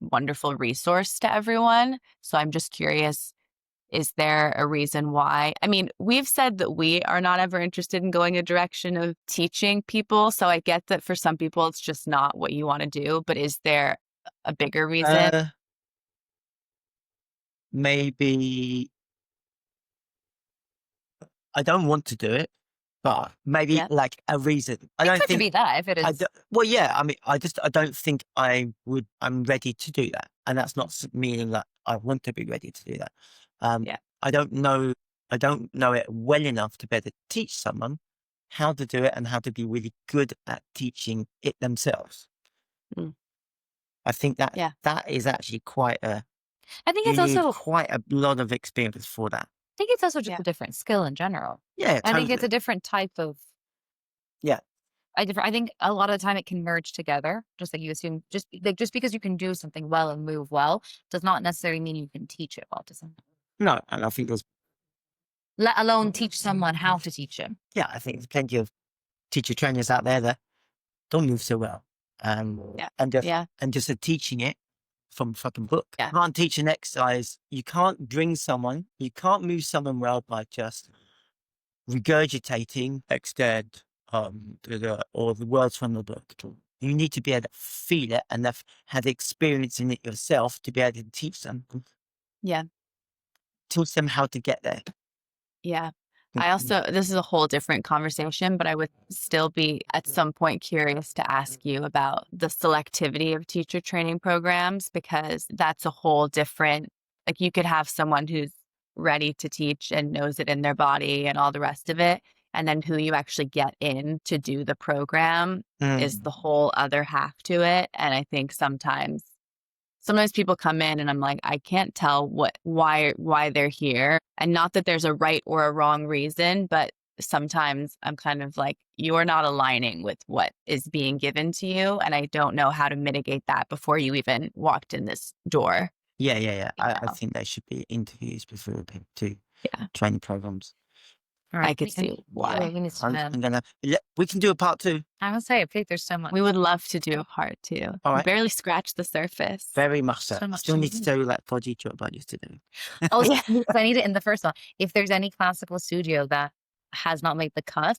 wonderful resource to everyone. So I'm just curious, is there a reason why? I mean, we've said that we are not ever interested in going a direction of teaching people. So I get that for some people, it's just not what you want to do. But is there a bigger reason? Maybe I don't want to do it, but maybe Yeah. like a reason. I It don't could think be that if it I is. do, well, yeah. I mean, I don't think I'm ready to do that, and that's not meaning that I want to be ready to do that. Yeah. I don't know. I don't know it well enough to be able to teach someone how to do it and how to be really good at teaching it themselves. Mm. I think that Yeah. that is actually quite a I think you it's need also. quite a lot of experience for that. I think it's also just Yeah. a different skill in general. Yeah, I think it's totally. a different type of. Yeah. I think a lot of the time it can merge together, just like you assume. Just because you can do something well and move well does not necessarily mean you can teach it well to someone. No, and I think there's Let alone teach someone how to teach it. yeah, I think there's plenty of teacher trainers out there that don't move so well. Yeah. And just Yeah. are teaching it from a fucking book. Yeah. You can't teach an exercise. You can't you can't move someone well by just regurgitating extend or the words from the book. You need to be able to feel it and have experience in it yourself to be able to Yeah. teach them how to get there. Yeah. I also, this is a whole different conversation, but I would still be at some point curious to ask you about the selectivity of teacher training programs, because that's a whole different, like you could have someone who's ready to teach and knows it in their body and all the rest of it. And then who you actually get in to do the program is the whole other half to it. And I think sometimes people come in and I'm like, I can't tell why they're here. And not that there's a right or a wrong reason, but sometimes I'm kind of like, you're not aligning with what is being given to you. And I don't know how to mitigate that before you even walked in this door. Yeah. You I know? think there should be interviews before people do Yeah. training programs. All I right. could see why. We need to I'm gonna. We can do a part 2. I'm gonna say, I feel like there's so much. We would love to do a part 2. All We right. barely scratched the surface. Very much so. So much Still to need to do. tell you that project job I used to do. Oh, Yeah. because I need it in the first one. If there's any classical studio that has not made the cut,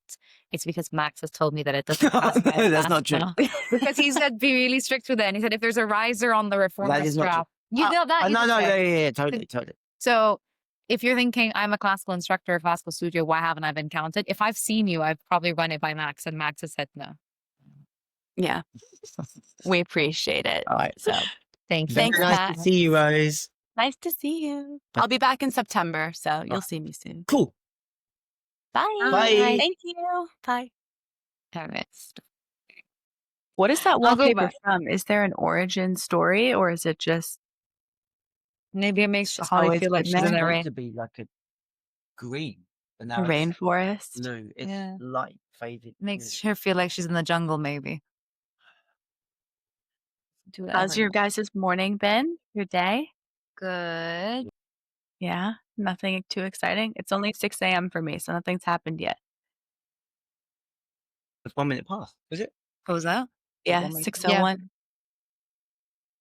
it's because Max has told me that it doesn't pass my That's not true. now. Because he said be really strict with it. And he said if there's a riser on the reformer That is not true. strap, you know that. You No, just no, said. yeah, totally. So if you're thinking I'm a classical instructor, a classical studio, why haven't I been counted? If I've seen you, I've probably run it by Max, and Max has said no. Yeah. We appreciate it. All right. So thank you. Thanks, Very nice Matt. to see you, Rose. Nice to see you. I'll be back in September, so you'll see me soon. Cool. Bye. Bye. Thank you. Bye. Parents. What is that I'll go wallpaper back. from? Is there an origin story, or is it just Maybe it makes Just Holly always feel like been she's in there? a It's rain. meant to be like a green, but a now it's rainforest? blue. It's Yeah. light faded. Makes her feel like she's in the jungle, maybe. Do How's whatever. your guys' morning been? Your day? Good? Yeah, nothing too exciting. It's only 6 a.m. for me, so nothing's happened yet. It's 1 minute past. Is it? What was that? Yeah, 1 minute? 6:01.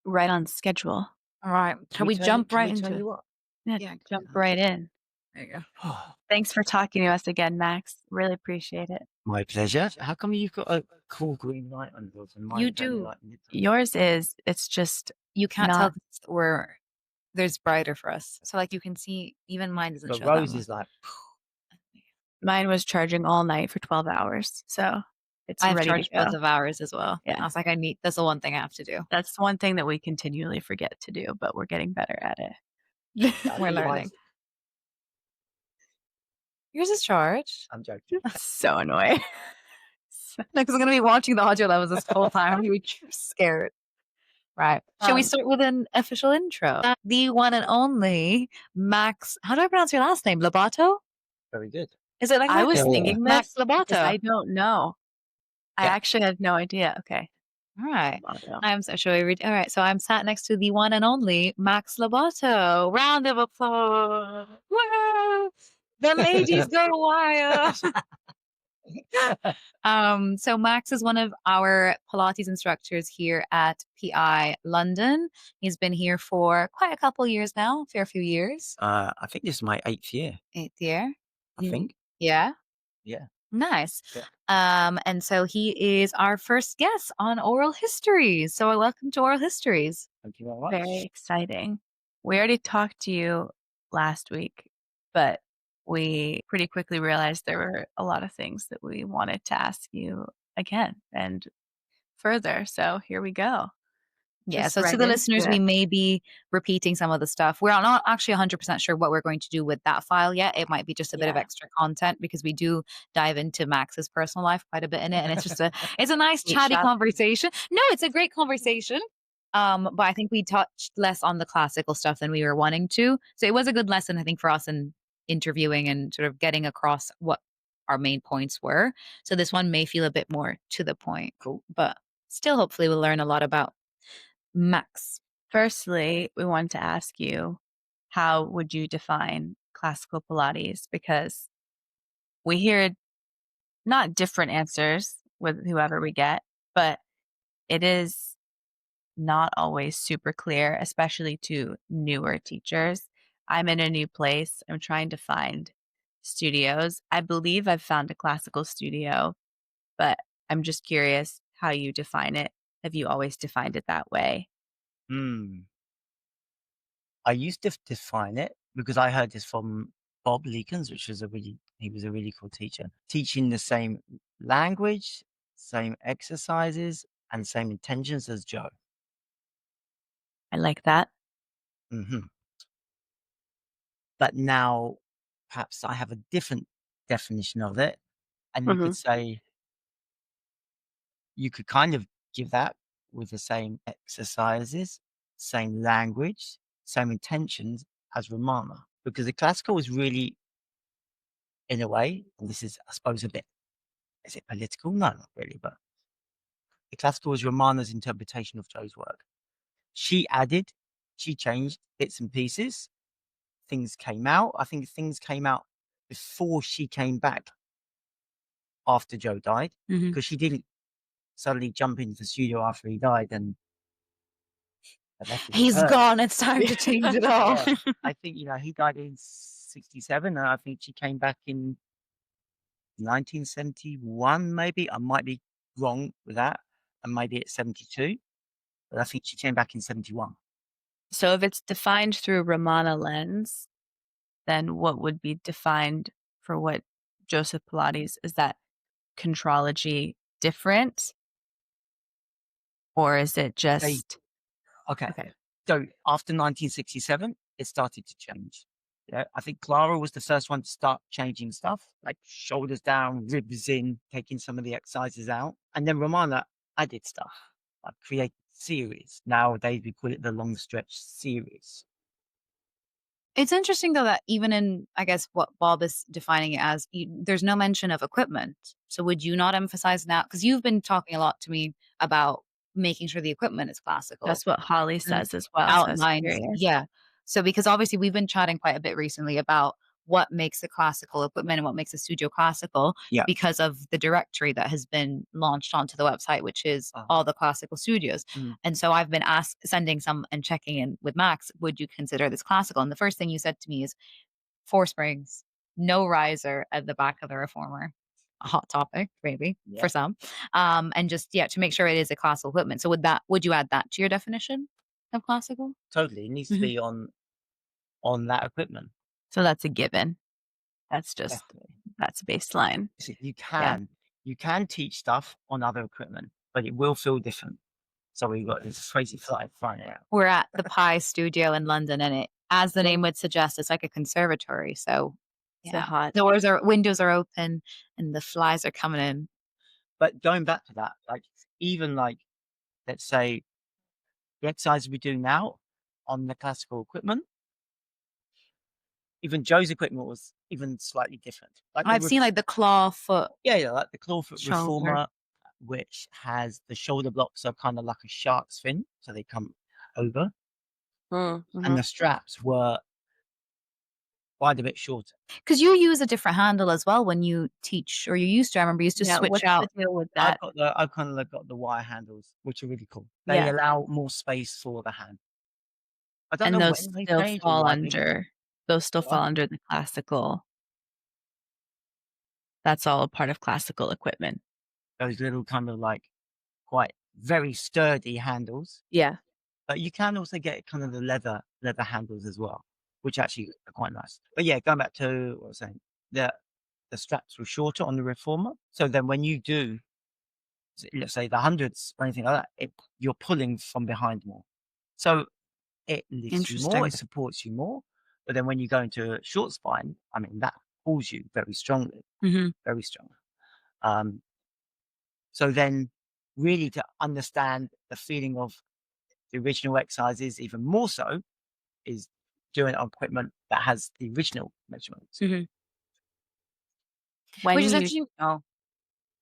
Right on schedule. All right. Shall we tell jump you- right can we tell into you it? what? Yeah, jump right in. There you go. Oh, Thanks for talking to us again, Max. Really appreciate it. my pleasure. How come you've got a cool green light on yours and mine You don't do. like it? Yours is, it's just You can't tell not. 'cause there's brighter for us. So like you can see, even mine doesn't But show Rose that is like, Mine was charging all night for 12 hours, so it's I've ready to charged go. both of ours as well. Yeah. I was like, that's the one thing I have to do. That's the one thing that we continually forget to do, but we're getting better at it. I We're think learning. mine's- Yours is charged. I'm joking. So annoying. Because I'm going to be watching the audio levels this whole time. I'm going to be scared. Right. Shall we start with an official intro? The one and only Max. How do I pronounce your last name? Lobatto? Very good. Is it like I that? was Yeah. thinking Max this because I Lobatto. don't know. I Yeah. actually have no idea. Okay. All right. Lobatto. I'm so shall we read? All right. So I'm sat next to the one and only Max Lobatto. Round of applause. Woo! The ladies go wild. So Max is one of our Pilates instructors here at PI London. He's been here for quite a couple years now, fair few years. I think this is my 8th year. 8th year. I think. Yeah. Yeah. Nice. Yeah. And so he is our first guest on Oral Histories. So welcome to Oral Histories. Thank you very much. Very exciting. We already talked to you last week, but we pretty quickly realized there were a lot of things that we wanted to ask you again and further. So here we go. Yeah, Just so right to the into listeners, it. we may be repeating some of the stuff. We're not actually 100% sure what we're going to do with that file yet. It might be just a bit of Yeah. extra content because we do dive into Max's personal life quite a bit in it, and it's just it's a nice Meat chatty shop. conversation. No, it's a great conversation. But I think we touched less on the classical stuff than we were wanting to. So it was a good lesson, I think, for us in interviewing and sort of getting across what our main points were. So this one may feel a bit more to the point. Cool. But still, hopefully, we'll learn a lot about Max. Firstly, we wanted to ask you, how would you define classical Pilates? Because we hear not different answers with whoever we get, but it is not always super clear, especially to newer teachers. I'm in a new place. I'm trying to find studios. I believe I've found a classical studio, but I'm just curious how you define it. Have you always defined it that way? I used to define it because I heard this from Bob Leekens, which was he was a really cool teacher, teaching the same language, same exercises, and same intentions as Joe. I like that. hmm But now, perhaps I have a different definition of it, and you could say you could kind of give that with the same exercises, same language, same intentions as Romana, because the classical is really, in a way, and this is, I suppose, a bit, is it political? No, not really, but the classical is Romana's interpretation of Joe's work. She added, she changed bits and pieces. Things came out. I think things came out before she came back after Joe died, Mhm. because she didn't suddenly jump into the studio after he died and left it to He's her. gone. It's time to change it all. Yeah, I think, he died in 67, and I think she came back in 1971, maybe. I might be wrong with that, and maybe it's 72, but I think she came back in 71. So if it's defined through Romana lens, then what would be defined for what Joseph Pilates? Is that contrology different, or is it They just Okay. okay? So after 1967, it started to change. Yeah, I think Clara was the first one to start changing stuff, like shoulders down, ribs in, taking some of the exercises out. And then Romana added stuff, like created series. Nowadays, we call it the long stretch series. It's interesting though that even in, I guess, what Bob is defining it as, there's no mention of equipment. So would you not emphasize that? Because you've been talking a lot to me about making sure the equipment is classical That's what Holly and says as well. So I was outlines. curious. Yeah. So because obviously we've been chatting quite a bit recently about what makes a classical equipment and what makes a studio classical Yeah. because of the directory that has been launched onto the website, which is all the classical studios. Mm. And so I've been sending some and checking in with Max, would you consider this classical? And the first thing you said to me is 4 springs, no riser at the back of the reformer. A hot topic, maybe Yeah, for some. And just to make sure it is a classical equipment. So would you add that to your definition of classical? totally. It needs to Mhm. be on that equipment. So that's a given. Definitely. That's baseline. See, you Yeah. can teach stuff on other equipment, but it will feel different. So we've got this crazy fly flying out. We're at the Pi Studio in London, and as the Well, name would suggest, it's like a conservatory. So So hot. windows are open, and the flies are coming in. but going back to that, like even like let's say the exercises we do now on the classical equipment, even Joe's equipment was even slightly different. Like I've seen like the claw foot. yeah, like the clawfoot Shoulder. reformer, which has the shoulder blocks are kind of like a shark's fin, so they come over, and the straps were quite a bit shorter. Because you use a different handle as well when you teach, or you used to. I remember you used to Yeah. switch What's the out. deal with I've that? kind of got the wire handles, which are really cool. They Yeah. allow more space for the hand. I don't know And when they changed or why they those still what? fall under the classical. That's all a part of classical equipment. Those little kind of like quite very sturdy handles. Yeah. But you can also get kind of the leather handles as well, which actually are quite nice. But yeah, going back to what I was saying, the straps were shorter on the reformer. So then when you do, let's say the hundreds or anything like that, you're pulling from behind more. So it lifts you more, Interesting. it supports you more. But then when you go into a short spine, I mean, that pulls you very strongly, Mhm. very strong. Um, so then really to understand the feeling of the original exercises even more so is doing it on equipment that has the original measurements. Mhm. Which When is you interesting. Oh,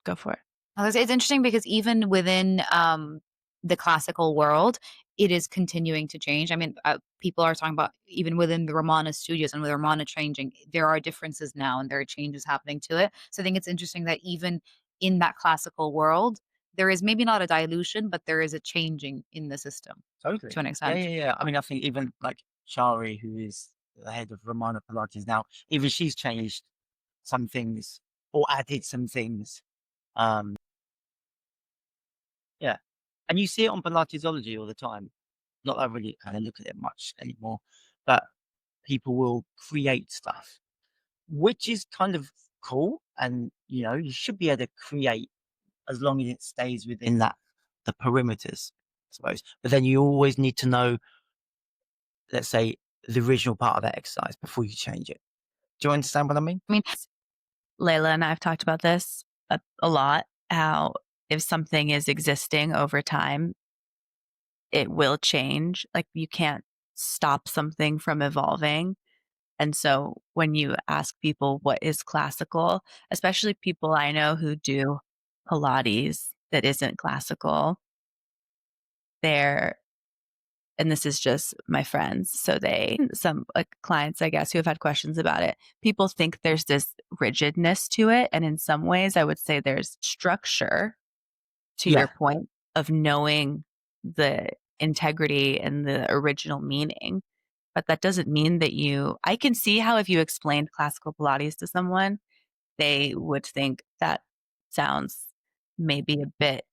go for it. I was gonna say it's interesting because even within the classical world, it is continuing to change. I mean, people are talking about even within the Romana studios and with Romana changing, there are differences now and there are changes happening to it. So I think it's interesting that even in that classical world, there is maybe not a dilution, but there is a changing in the system to Totally. an Yeah, extent. yeah, yeah. I mean, I think even like Shari, who is the head of Romana Pilates now, even she's changed some things or added some things. Um, yeah. And you see it on Pilatesology all the time. Not that I really kind of look at it much anymore, but people will create stuff, which is kind of cool. And, you should be able to create as long as it stays within the perimeters, I suppose. But then you always need to know, let's say, the original part of that exercise before you change it. Do you understand what I mean? I mean, Layla and I have talked about this a lot, how if something is existing over time, it will change. Like you can't stop something from evolving. And so when you ask people what is classical, especially people I know who do Pilates that isn't classical, they're and this is just my friends, so some like clients, I guess, who have had questions about it. People think there's this rigidness to it, and in some ways, I would say there's structure to your Yeah. point of knowing the integrity and the original meaning. But that doesn't mean that I can see how if you explained classical Pilates to someone, they would think that sounds maybe a bit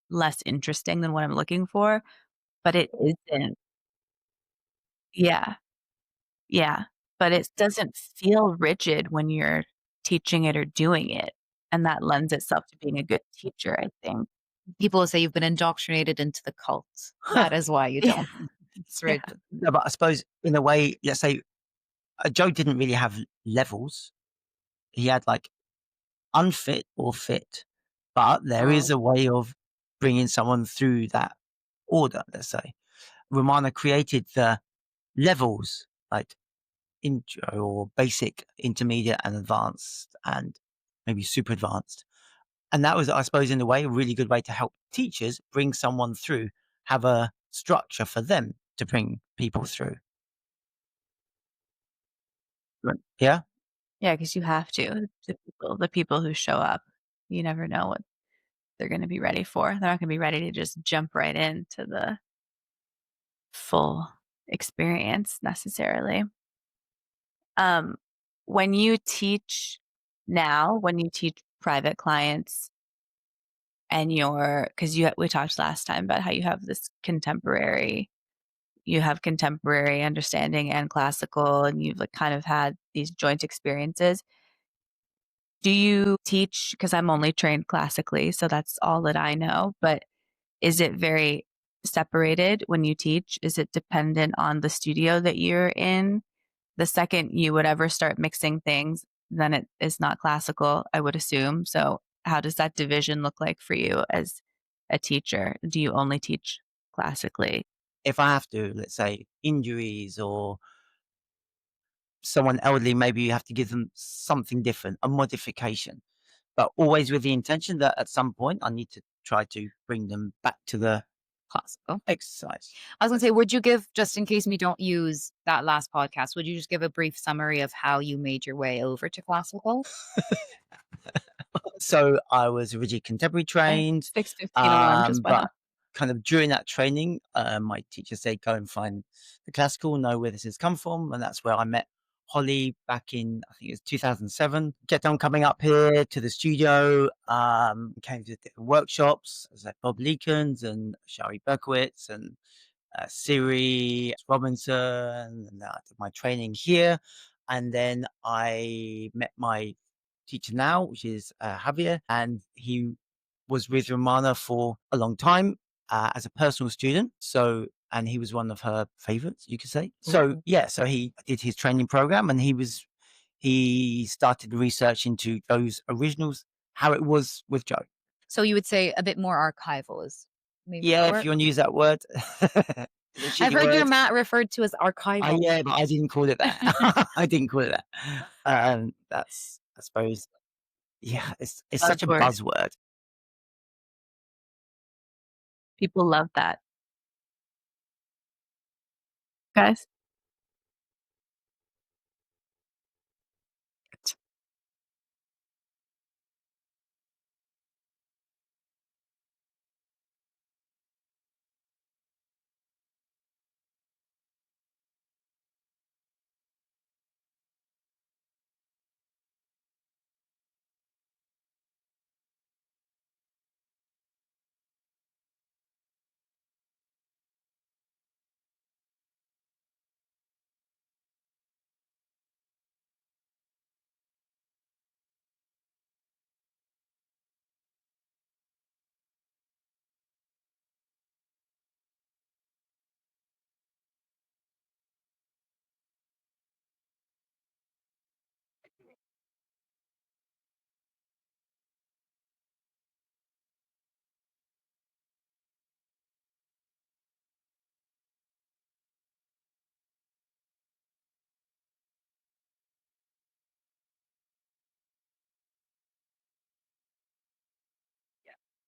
less interesting than what I'm looking for, but it isn't. Yeah, yeah, but it doesn't feel rigid when you're teaching it or doing it, and that lends itself to being a good teacher, I think. People will say you've been indoctrinated into the cult. That is why you Yeah, don't. It's yeah. rigid. No, but I suppose in a way, let's say, Joe didn't really have levels. He had like unfit or fit, but there is Oh, a way of bringing someone through that order, let's say. Romana created the levels, like intro or basic, intermediate, and advanced, and maybe super advanced. And that was, I suppose, in a way, a really good way to help teachers bring someone through, have a structure for them to bring people through. Right. Yeah. yeah, because you have to. The people who show up, you never know what they're gonna be ready for. They're not gonna be ready to just jump right into the full experience necessarily. Um, when you teach when you teach private clients and because we talked last time about how you have contemporary understanding and classical, and you've like kind of had these joint experiences. Do you teach, because I'm only trained classically, so that's all that I know, but is it very separated when you teach? Is it dependent on the studio that you're in? The second you would ever start mixing things, then it is not classical, I would assume. So, how does that division look like for you as a teacher? Do you only teach classically? If I have to, let's say, injuries or someone elderly, maybe you have to give them something different, a modification, but always with the intention that at some point I need to try to bring them back to the Classical. exercise. I was going to say, would you give, just in case we don't use that last podcast, would you just give a brief summary of how you made your way over to classical? So I was originally contemporary trained, 6:15 alarm just went but off. kind of during that training, my teacher said, "Go and find the classical, know where this has come from," and that's where I met Holly back in, I think it was 2007. Kept on coming up here to the studio, came to different workshops, as like Bob Leekens and Shari Berkowitz and Siri Robinson, and I did my training here. And then I met my teacher now, which is Javier, and he was with Romana for a long time as a personal student. So, and he was one of her favorites, you could say. So, yeah, so he did his training program, and he started research into those originals, how it was with Joe. So you would say a bit more archival is maybe the Yeah, if word. you want to use that word, the I've shitty heard your word. mat referred to as archival. Yeah, but I didn't call it that. I didn't call it that. That's, I suppose, yeah, it's such a Buzzword. buzzword. People love that, guys.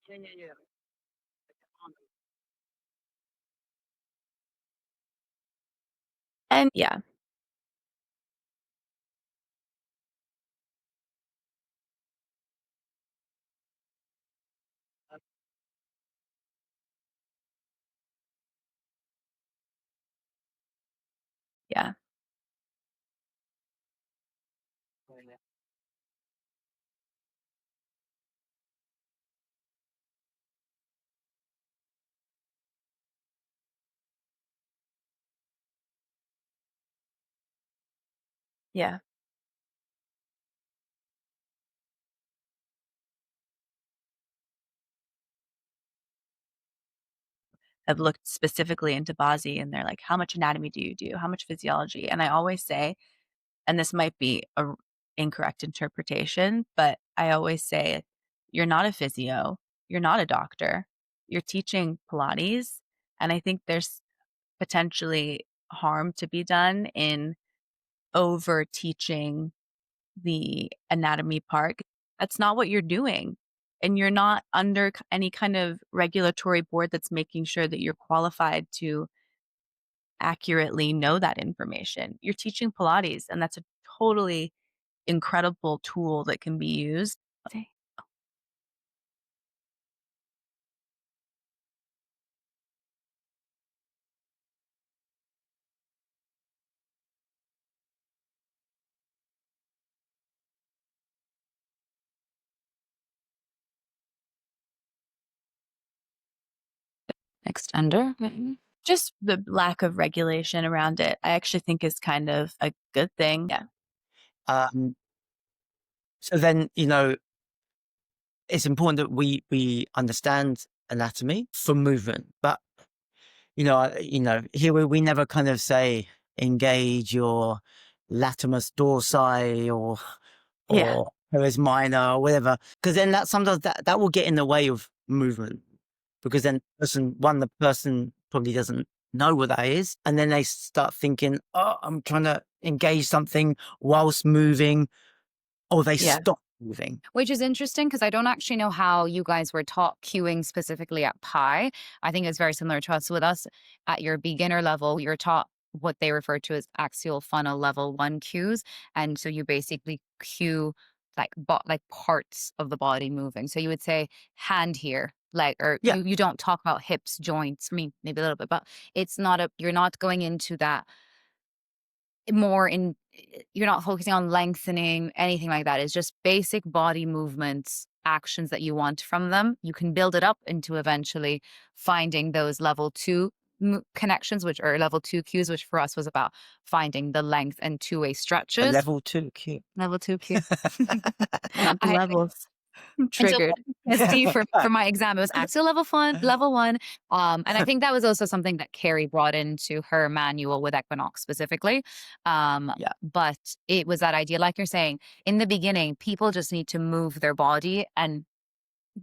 Yeah, yeah, yeah. And yeah, yeah, yeah. I've looked specifically into Basi and they're like, how much anatomy do you do? How much physiology? And I always say, and this might be a incorrect interpretation, but I always say, you're not a physio, you're not a doctor, you're teaching Pilates. And I think there's potentially harm to be done in over teaching the anatomy part. That's not what you're doing. And you're not under any kind of regulatory board that's making sure that you're qualified to accurately know that information. You're teaching Pilates, and that's a totally incredible tool that can be used. Okay. Extender. Mhm. Just the lack of regulation around it, I actually think is kind of a good thing. Yeah. Um, so then, it's important that we understand anatomy for movement, but here we never kind of say engage your latimus dorsi Yeah. or teres minor or whatever, because then that sometimes that will get in the way of movement, because then the person probably doesn't know what that is, and then they start thinking, oh, I'm trying to engage something whilst moving, or they Yeah. stop moving. Which is interesting because I don't actually know how you guys were taught cueing specifically at Pi. I think it's very similar to us. With us at your beginner level, you're taught what they refer to as axial funnel level 1 cues. And so you basically cue like parts of the body moving. So you would say hand here, like, or Yeah, you don't talk about hips, joints, I mean, maybe a little bit, but it's not you're not going into that more in you're not focusing on lengthening, anything like that. It's just basic body movements, actions that you want from them. You can build it up into eventually finding those level 2 connections, which are level 2 cues, which for us was about finding the length and two-way a stretches. level 2 cue. Level 2 cue. Count the I levels. I'm and so triggered. PTSD for my exam, it was axial level 1. And I think that was also something that Carrie brought into her manual with Equinox specifically. Yeah, But it was that idea, like you're saying, in the beginning, people just need to move their body and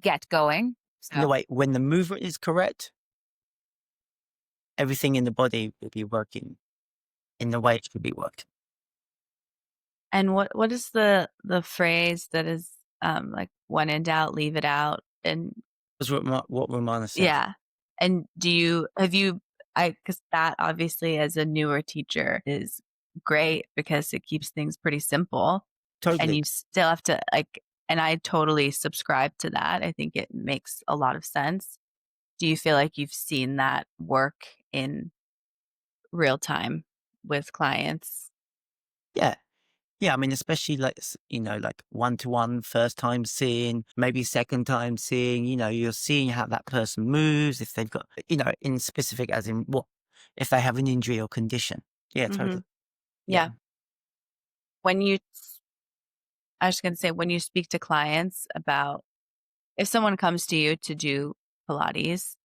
get going. in the So way when the movement is correct, everything in the body will be working in the way it should be worked. And what is the phrase that is like when in doubt, leave it out? And That's what Romana said. yeah. And do you have you I because that obviously as a newer teacher is great because it keeps things pretty simple and Totally. you still have to like and I totally subscribe to that. I think it makes a lot of sense. Do you feel like you've seen that work in real time with clients? Yeah. Yeah, I mean, especially like, like one-to-one, first time seeing, maybe second time seeing, you're seeing how that person moves, if they've got, in specific as in what, if they have an injury or condition. Yeah, Mhm. totally. Yeah. Yeah. When you I was gonna say, when you speak to clients about if someone comes to you to do Pilates,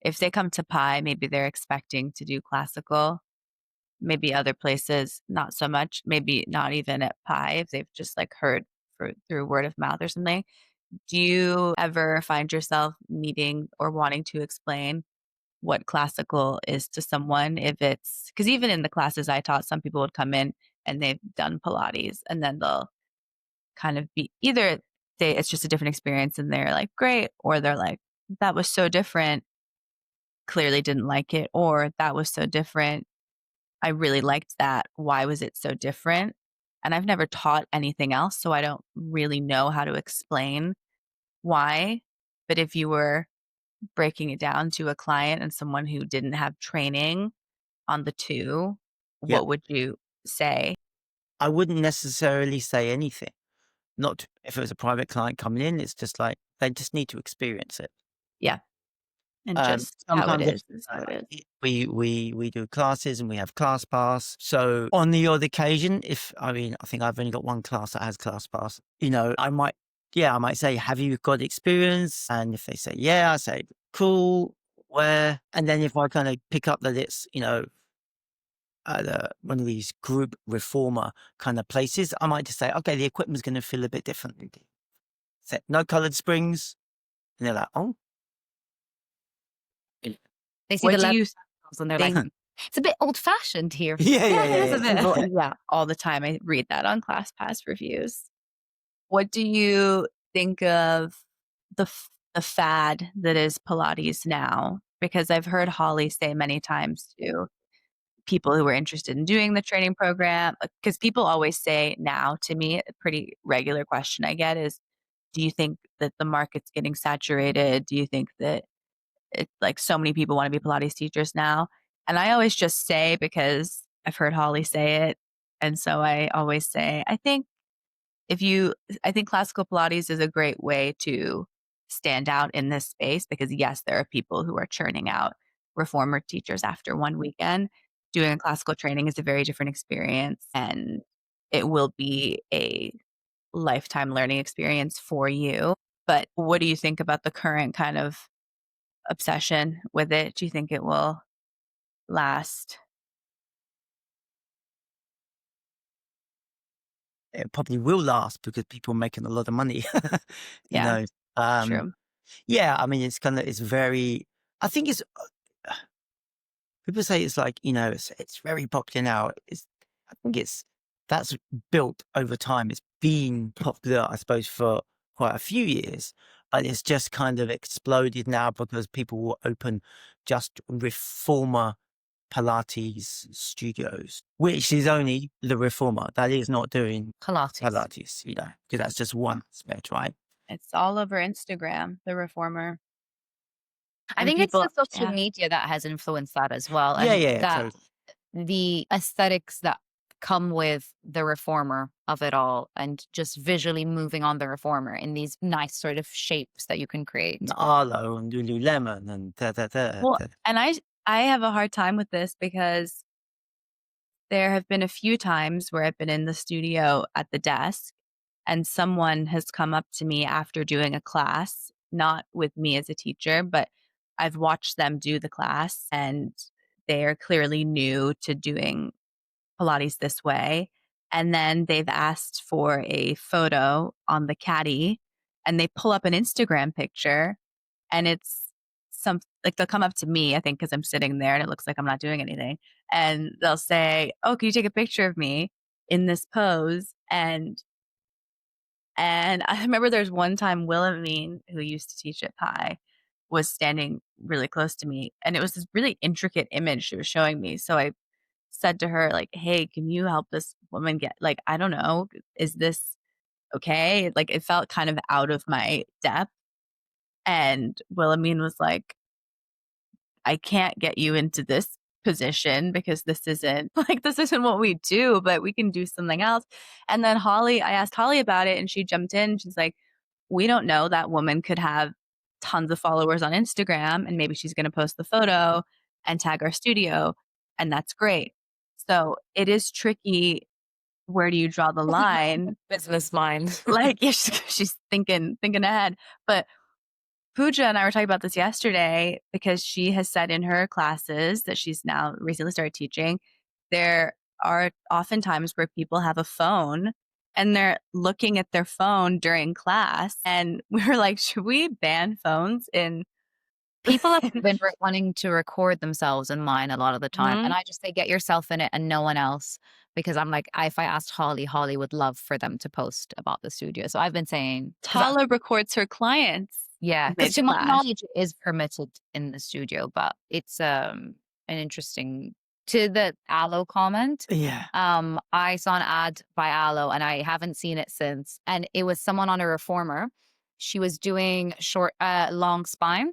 if they come to Pi, maybe they're expecting to do classical, maybe other places, not so much, maybe not even at Pi, if they've just like heard through word of mouth or something. Do you ever find yourself needing or wanting to explain what classical is to someone? If it's because even in the classes I taught, some people would come in and they've done Pilates and then they'll kind of be either it's just a different experience and they're like, "Great," or they're like, "That was so different, clearly didn't like it," or "That was so different, I really liked that. Why was it so different? And I've never taught anything else, so I don't really know how to explain why. But if you were breaking it down to a client and someone who didn't have training on the two, Yeah. what would you say? I wouldn't necessarily say anything. Not if it was a private client coming in, it's just like they just need to experience it. Yeah. And just how it Sometimes is how it is. we do classes and we have class pass. So on the odd occasion, I think I've only got one class that has class pass. I might say, have you got experience? And if they say yeah, I say cool. Where? And then if I kind of pick up that it's at one of these group reformer kind of places, I might just say, okay, the equipment's going to feel a bit differently. Say, no colored springs, and they're like, oh. They see What the do leather you panels and they're like, think? it's a bit old fashioned here. Yeah, yeah, yeah, It is a yeah. bit. People, yeah, all the time. I read that on ClassPass reviews. What do you think of the fad that is Pilates now? Because I've heard Holly say many times to people who are interested in doing the training program, because people always say now to me, a pretty regular question I get is, do you think that the market's getting saturated? Do you think that it's like so many people want to be Pilates teachers now? And I always just say, because I've heard Holly say it, and so I always say, if you I think classical Pilates is a great way to stand out in this space because yes, there are people who are churning out reformer teachers after one weekend. Doing a classical training is a very different experience and it will be a lifetime learning experience for you. But what do you think about the current kind of obsession with it? Do you think it will last? It probably will last because people are making a lot of money. you Yeah, know, um, true. yeah, I mean, it's very, I think people say it's like, it's very popular now. I think that's built over time. It's been popular, I suppose, for quite a few years, and it's just kind of exploded now because people will open just reformer Pilates studios, which is only the reformer. That is not doing Pilates. Pilates, because that's just one aspect, right? It's all over Instagram, the reformer. I And think it's people the social yeah. media that has influenced that as well. Yeah, And yeah, that totally. the aesthetics that come with the reformer of it all and just visually moving on the reformer in these nice sort of shapes that you can And create. Arlo and Lululemon and Well, and I have a hard time with this because there have been a few times where I've been in the studio at the desk and someone has come up to me after doing a class, not with me as a teacher, but I've watched them do the class and they are clearly new to doing Pilates this way. And then they've asked for a photo on the caddy and they pull up an Instagram picture and it's some like they'll come up to me, I think, because I'm sitting there and it looks like I'm not doing anything. And they'll say, oh, can you take a picture of me in this pose? And I remember there's one time Wilhelmine, who used to teach at Pi, was standing really close to me. And it was this really intricate image she was showing me. So I said to her, like, hey, can you help this woman get, like, I don't know, is this okay? Like, it felt kind of out of my depth. And Wilhelmine was like, I can't get you into this position because this isn't like this isn't what we do, but we can do something else. And then I asked Holly about it and she jumped in. She's like, we don't know, that woman could have tons of followers on Instagram and maybe she's going to post the photo and tag our studio and that's great. So it is tricky. Where do you draw the line? Business mind. Like, yeah, she's thinking ahead. But Pooja and I were talking about this yesterday because she has said in her classes that she's now recently started teaching, there are often times where people have a phone and they're looking at their phone during class. And we were like, should we ban phones in? People have been wanting to record themselves in mine a lot of the time. And Mhm. I just say, get yourself in it and no one else. Because I'm like, if I asked Holly, Holly would love for them to post about the studio. So I've been saying, Tala records her clients yeah, because to my mid-class. knowledge, it is permitted in the studio, but it's an interesting To the aloe comment, Yeah. I saw an ad by aloe and I haven't seen it since. And it was someone on a reformer. She was doing long spine.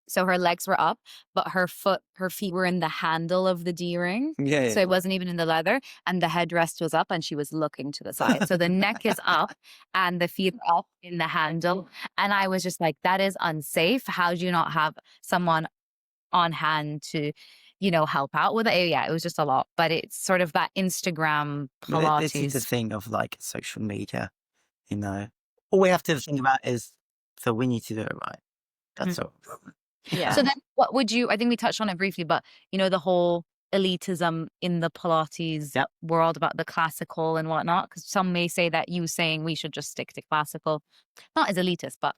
So her legs were up, but her feet were in the handle of the D-ring. Yeah, So yeah. it wasn't even in the leather. And the headrest was up and she was looking to the side. So the neck is up and the feet are up in the handle. And I was just like, that is unsafe. How do you not have someone on hand to, help out with it? Yeah, it was just a lot. But it's sort of that Instagram This is the Pilates. thing of like social media, you know. All we have to think about is, so we need to do it right. That's all. Yeah. So then I think we touched on it briefly, but the whole elitism in the Pilates Yep. world about the classical and whatnot, because some may say that you saying we should just stick to classical, not as elitist, but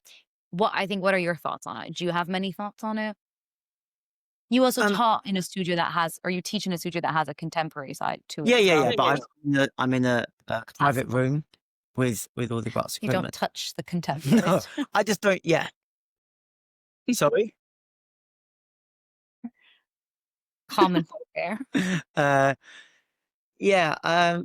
what are your thoughts on it? Do you have many thoughts on it? You also taught in a studio that has, or you teach in a studio that has a contemporary side to it Yeah, as yeah, well. yeah. But I'm in a private Classical. room with all the glass You don't equipment. touch the contemporary. No, I just don't. Yeah. Sorry. Common folk there. Yeah.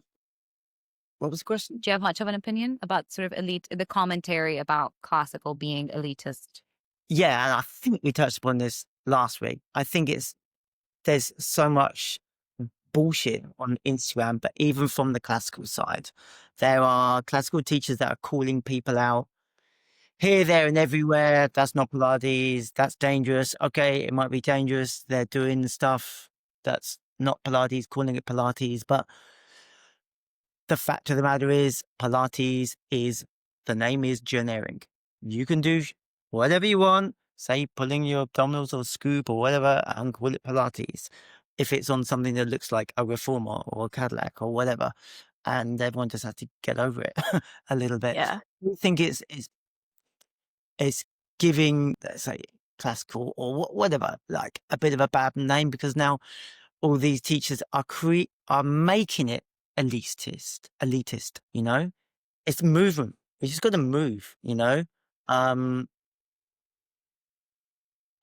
What was the question? Do you have much of an opinion about sort of the commentary about classical being elitist? Yeah, and I think we touched upon this last week. I think there's so much bullshit on Instagram, but even from the classical side, there are classical teachers that are calling people out here, there, and everywhere. That's not Pilates. That's dangerous. Okay, it might be dangerous. They're doing stuff that's not Pilates, calling it Pilates. But the fact of the matter is, Pilates the name is generic. You can do whatever you want, say pulling your abdominals or scoop or whatever, and call it Pilates. If it's on something that looks like a reformer or a Cadillac or whatever, and everyone just has to get over it a little bit. Yeah. I think it's giving, let's say, classical or whatever, like a bit of a bad name, because now all these teachers are making it elitist, you know? It's movement. We just got to move, you know?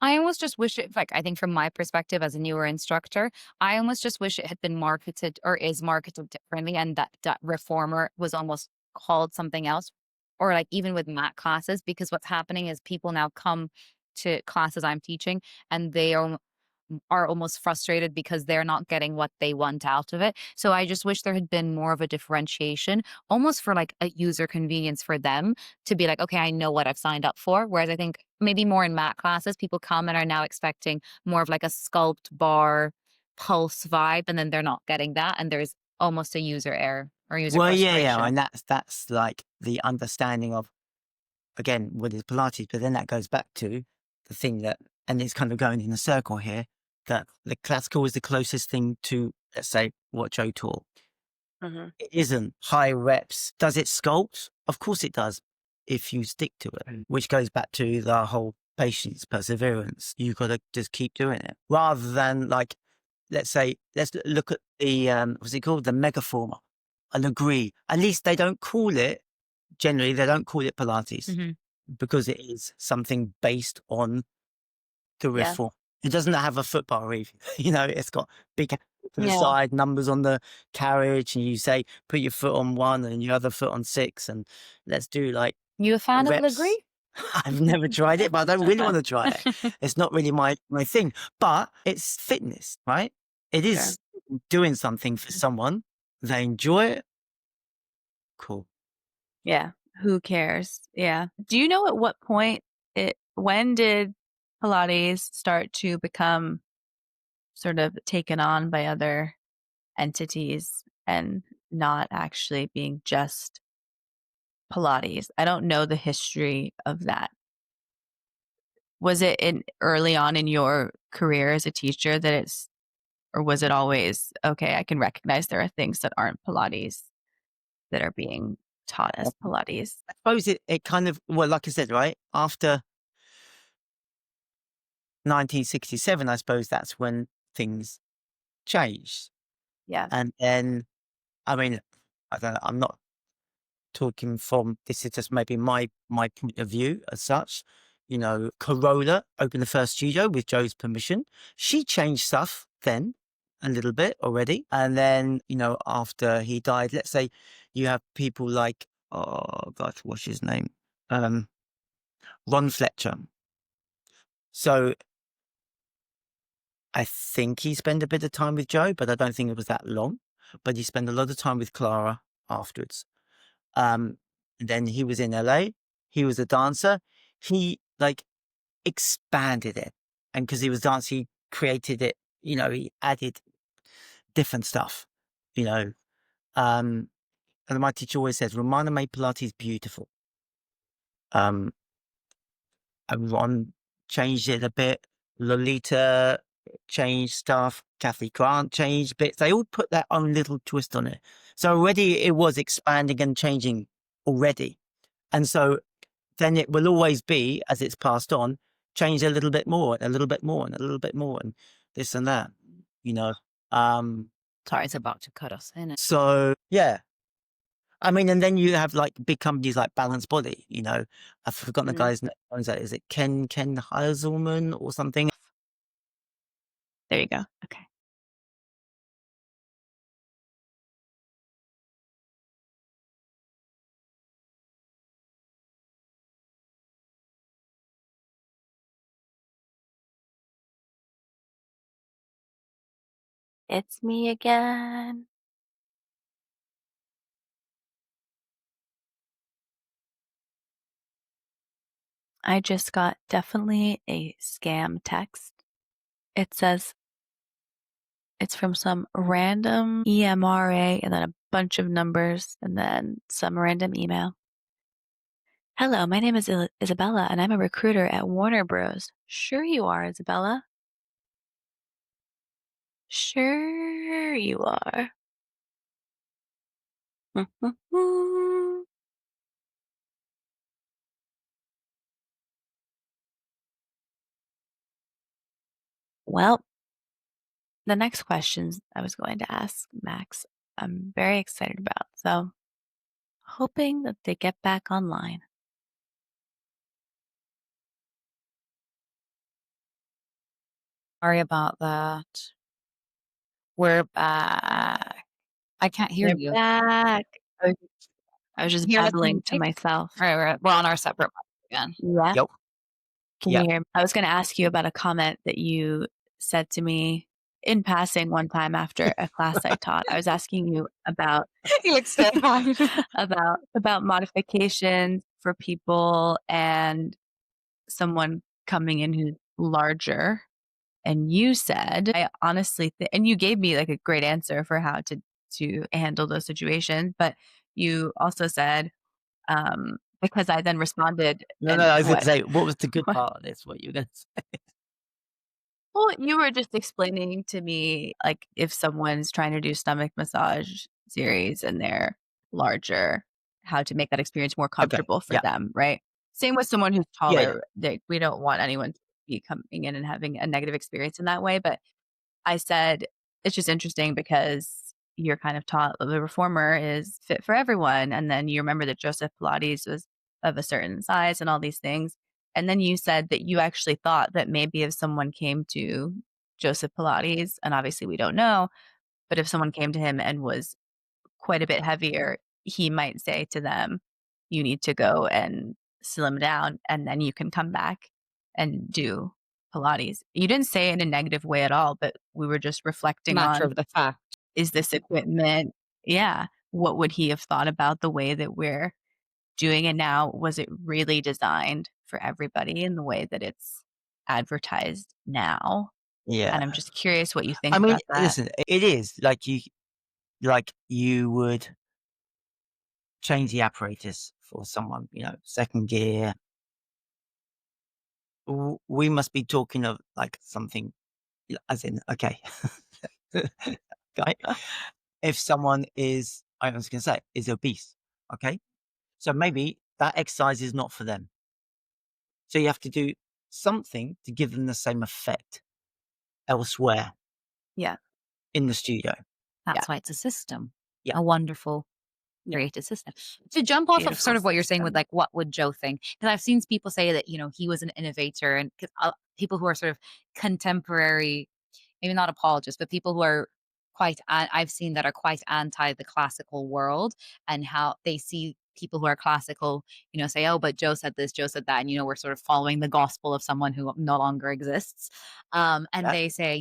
I almost just wish it, like, I think from my perspective as a newer instructor, I almost just wish it had been marketed or is marketed differently, and that reformer was almost called something else, or like even with mat classes, because what's happening is people now come to classes I'm teaching and they are almost frustrated because they're not getting what they want out of it. So I just wish there had been more of a differentiation, almost for like a user convenience for them to be like, okay, I know what I've signed up for. Whereas I think maybe more in mat classes, people come and are now expecting more of like a sculpt bar pulse vibe, and then they're not getting that. And there's almost a user error or user Well, frustration. yeah, and that's like the understanding of, again, what is Pilates, but then that goes back to the thing that, and it's kind of going in a circle here, that the classical is the closest thing to, let's say, what Joe taught. Mhm. It isn't high reps. Does it sculpt? Of course it does, if you stick to it, which goes back to the whole patience, perseverance. You've got to just keep doing it, rather than like, let's look at the, what's it called? The megaformer. I'll agree. At least they don't call it Pilates, Mhm. because it is something based on the Yeah. reform. It doesn't have a foot bar even. You know, it's got big to the Yeah. side, numbers on the carriage, and you say, put your foot on 1 and your other foot on 6, and let's do like You a fan of reps. Legree? I've never tried it, but I don't really want to try it. It's not really my thing, but it's fitness, right? It is doing something for someone. They enjoy it. Cool. Yeah. Who cares? Yeah. Do you know at what point when did Pilates start to become sort of taken on by other entities and not actually being just Pilates? I don't know the history of that. Was it early on in your career as a teacher or was it always, okay, I can recognize there are things that aren't Pilates that are being taught as Pilates? I suppose it kind of, well, like I said, right after 1967, I suppose that's when things changed. Yeah. And then, I mean, I don't know, I'm not talking from, this is just maybe my point of view as such. You know, Corolla opened the first studio with Joe's permission. She changed stuff then. a little bit already. And then, after he died, let's say you have people like, oh God, what's his name? Ron Fletcher. So I think he spent a bit of time with Joe, but I don't think it was that long. But he spent a lot of time with Clara afterwards. Um, then he was in LA. He was a dancer. He expanded it, and because he was dancing, he created it. He added different stuff. You know, and my teacher always says, "Romana made Pilates beautiful." Um, and Ron changed it a bit. Lolita changed stuff. Kathy Grant changed bits. They all put their own little twist on it. So already it was expanding and changing already. And so then it will always be, as it's passed on, change a little bit more, and a little bit more, and a little bit more, and this and that, you know. Sorry, it's about to cut us in. So yeah. I mean, and then you have big companies like Balance Body, I've forgotten the guy's name. Is it Ken Heiselman or something? There you go. Okay. It's me again. I just got definitely a scam text. It says it's from some random EMRA and then a bunch of numbers and then some random email. Hello, my name is Isabella and I'm a recruiter at Warner Bros. Sure you are, Isabella. Sure you are. Well, the next questions I was going to ask Max, I'm very excited about. So, hoping that they get back online. Sorry about that. We're back. I can't hear They're you. back. I was just Hear us babbling to music? myself. Right, we're on our separate mics again. Yeah. Yep. Can Yeah. you hear me? I was going to ask you about a comment that you said to me in passing one time after a class I taught. I was asking you about You look terrified. about modifications for people and someone coming in who's larger. And you said, I honestly and you gave me a great answer for how to handle those situations, but you also said, because I then responded No, and I was going to what? say, what was the good What? part of this? What you were going to say? Well, you were just explaining to me, if someone's trying to do stomach massage series and they're larger, how to make that experience more Okay. comfortable for Yeah. them, right? Same with someone who's Yeah. Yeah. taller. We don't want anyone to be coming in and having a negative experience in that way. But I said, it's just interesting because you're kind of taught the reformer is fit for everyone. And then you remember that Joseph Pilates was of a certain size and all these things. And then you said that you actually thought that maybe if someone came to Joseph Pilates, and obviously we don't know, but if someone came to him and was quite a bit heavier, he might say to them, you need to go and slim down and then you can come back and do Pilates. You didn't say it in a negative way at all, but we were just reflecting Matter on, of the fact. is this equipment, yeah, what would he have thought about the way that we're doing it now? Was it really designed for everybody in the way that it's advertised now? Yeah. And I'm just curious what you think I mean, about that. listen, it is you would change the apparatus for someone, second gear. We must be talking of something as in, okay. Okay. If someone I was going to say, is obese. Okay. So maybe that exercise is not for them. So you have to do something to give them the same effect elsewhere Yeah. in the studio. That's why it's a system. Yeah. A wonderful Yeah. created system. To jump off of Beautiful sort of what you're saying with system. what would Joe think? Because I've seen people say that, he was an innovator and people who are sort of contemporary maybe not apologists, but people who are I've seen that are quite anti the classical world, and how they see people who are classical, say, oh, but Joe said this, Joe said that. And, we're sort of following the gospel of someone who no longer exists. And Yeah. they say,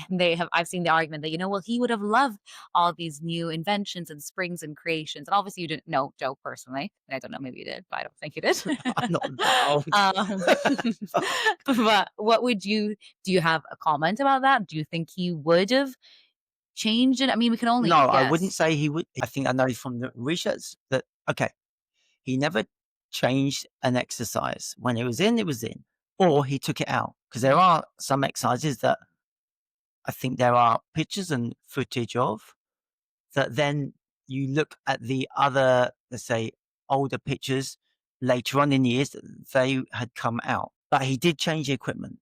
and I've seen the argument that, well, he would have loved all these new inventions and springs and creations. And obviously you didn't know Joe personally. I don't know, maybe you did, but I don't think you did. I'm not that old. um, but do you have a comment about that? Do you think he would have changed it? I mean, we can No, only I wouldn't guess. say he would. I think I know from the research that, okay, he never changed an exercise. When it was in, or he took it out. Because there Mhm. are some exercises that I think there are pictures and footage of that then you look at the other, let's say, older pictures later on in years that they had come out. But he did change the equipment.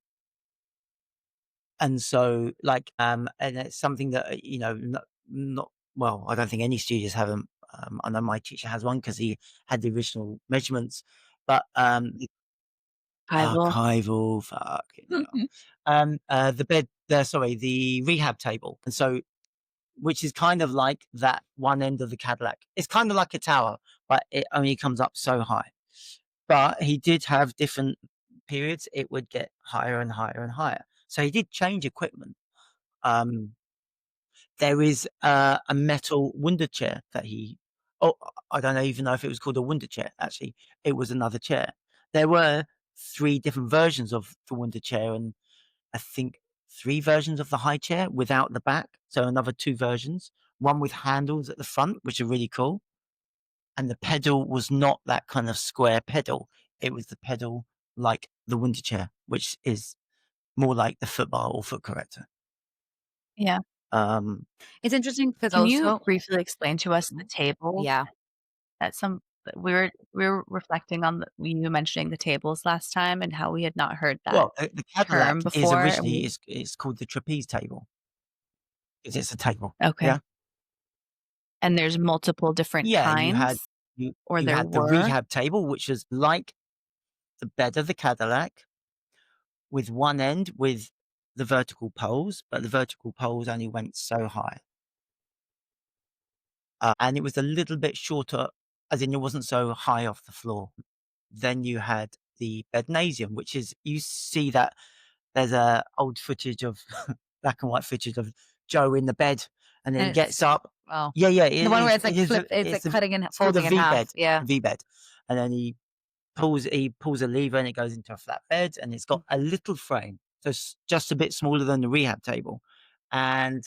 And so, like, and it's something that, not well, I don't think any studios have them. I know my teacher has one because he had the original measurements, but the Rival. archival, fucking hell. The rehab table. And so, which is kind of like that one end of the Cadillac. It's kind of like a tower, but it only comes up so high. But he did have different periods. It would get higher and higher and higher. So he did change equipment. Um, there is a metal Wonder chair that he. Oh, I don't even know if it was called a Wonder chair. Actually, it was another chair. There were three different versions of the Wonder chair, and I think three versions of the high chair without the back. So another two versions. One with handles at the front, which are really cool, and the pedal was not that kind of square pedal. It was the pedal like the Wonder chair, which is more like the footbar or foot corrector. Yeah. Um, It's interesting because Can you also, briefly explain to us the tables yeah, that that we were reflecting on you mentioning the tables last time and how we had not heard that well, the Cadillac term is before. And originally it's called the trapeze table because it's a table. okay. Yeah, And there's multiple different yeah, and kinds, or you there had the were. rehab table, which was like the bed of the Cadillac, with one end with the vertical poles, but the vertical poles only went so high. And it was a little bit shorter, as in it wasn't so high off the floor. Then you had the bednasium, which is, you see that there's a old footage of black and white footage of Joe in the bed, and then he and gets it's, up. well, Yeah, yeah, the one where it's it like is. it's like cutting and It's called a folding in V half. bed. Yeah. V bed, and then he pulls a lever and it goes into a flat bed, and it's got a little frame, so it's just a bit smaller than the rehab table, and